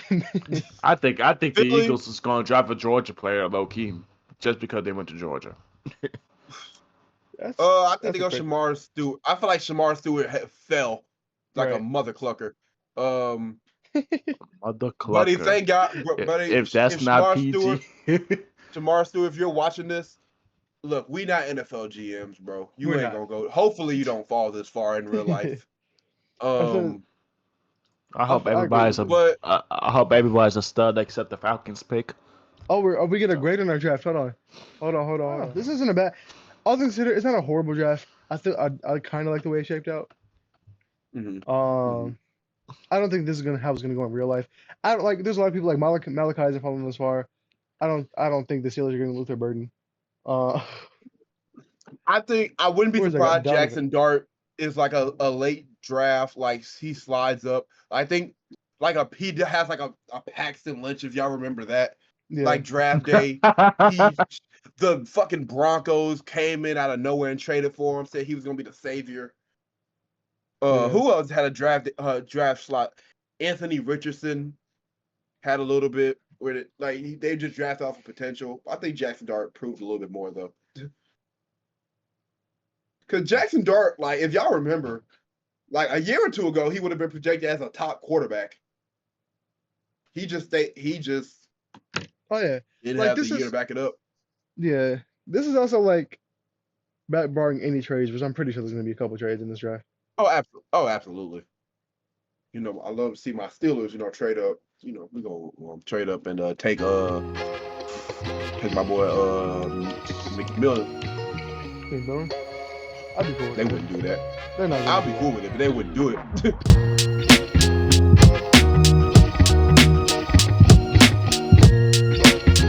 one.
I think the
Philly-
Eagles is going to draft a Georgia player low key just because they went to Georgia.
That's,
I think they
that's
go
a fair-
Shamar Stewart. I feel like Shamar Stewart fell like a
Right.
mother clucker.
Mother
Buddy,
clucker.
thank God, buddy.
If that's
if
not
Shamar
PG.
Shamar Stewart, if you're watching this, look, we not NFL GMs, bro. You
We're
ain't
not.
gonna go. Hopefully, you don't fall this far in real life.
I hope
I agree
everybody's
with
but
I hope everybody's a stud except the Falcons pick.
Oh, we get a grade in our draft. Hold on. This isn't a bad. All things considered, it's not a horrible draft. I kind of like the way it shaped out.
mhm.
I don't think this is how it's gonna go in real life. I don't like. There's a lot of people like Malachi isn't falling this far. I don't think the Steelers are getting Luther Burden.
I think I wouldn't be
Where's that
surprised
guy? Donovan.
Jackson Dart is like a late draft, like he slides up. I think like he has like a Paxton Lynch, if y'all remember that.
Yeah.
Like draft day, the fucking Broncos came in out of nowhere and traded for him, said he was gonna be the savior.
Yeah.
Who else had a draft slot? Anthony Richardson had a little bit with it. Like they just drafted off of potential. I think Jackson Dart proved a little bit more though. Because Jackson Dart, like if y'all remember, like a year or two ago, he would have been projected as a top quarterback. He just
Oh yeah.
didn't
Like,
have the
this
year
is-
to back it up.
Yeah. This is also like, barring any trades, which I'm pretty sure there's gonna be a couple trades in this draft.
Oh, absolutely. You know, I love to see my Steelers, trade up. We gonna trade up and take my boy Mickey Miller.
Think Miller? I'd be cool with
They
it.
wouldn't do that.
They're not.
I'll
Gonna
be
do
cool with it, but they wouldn't do it.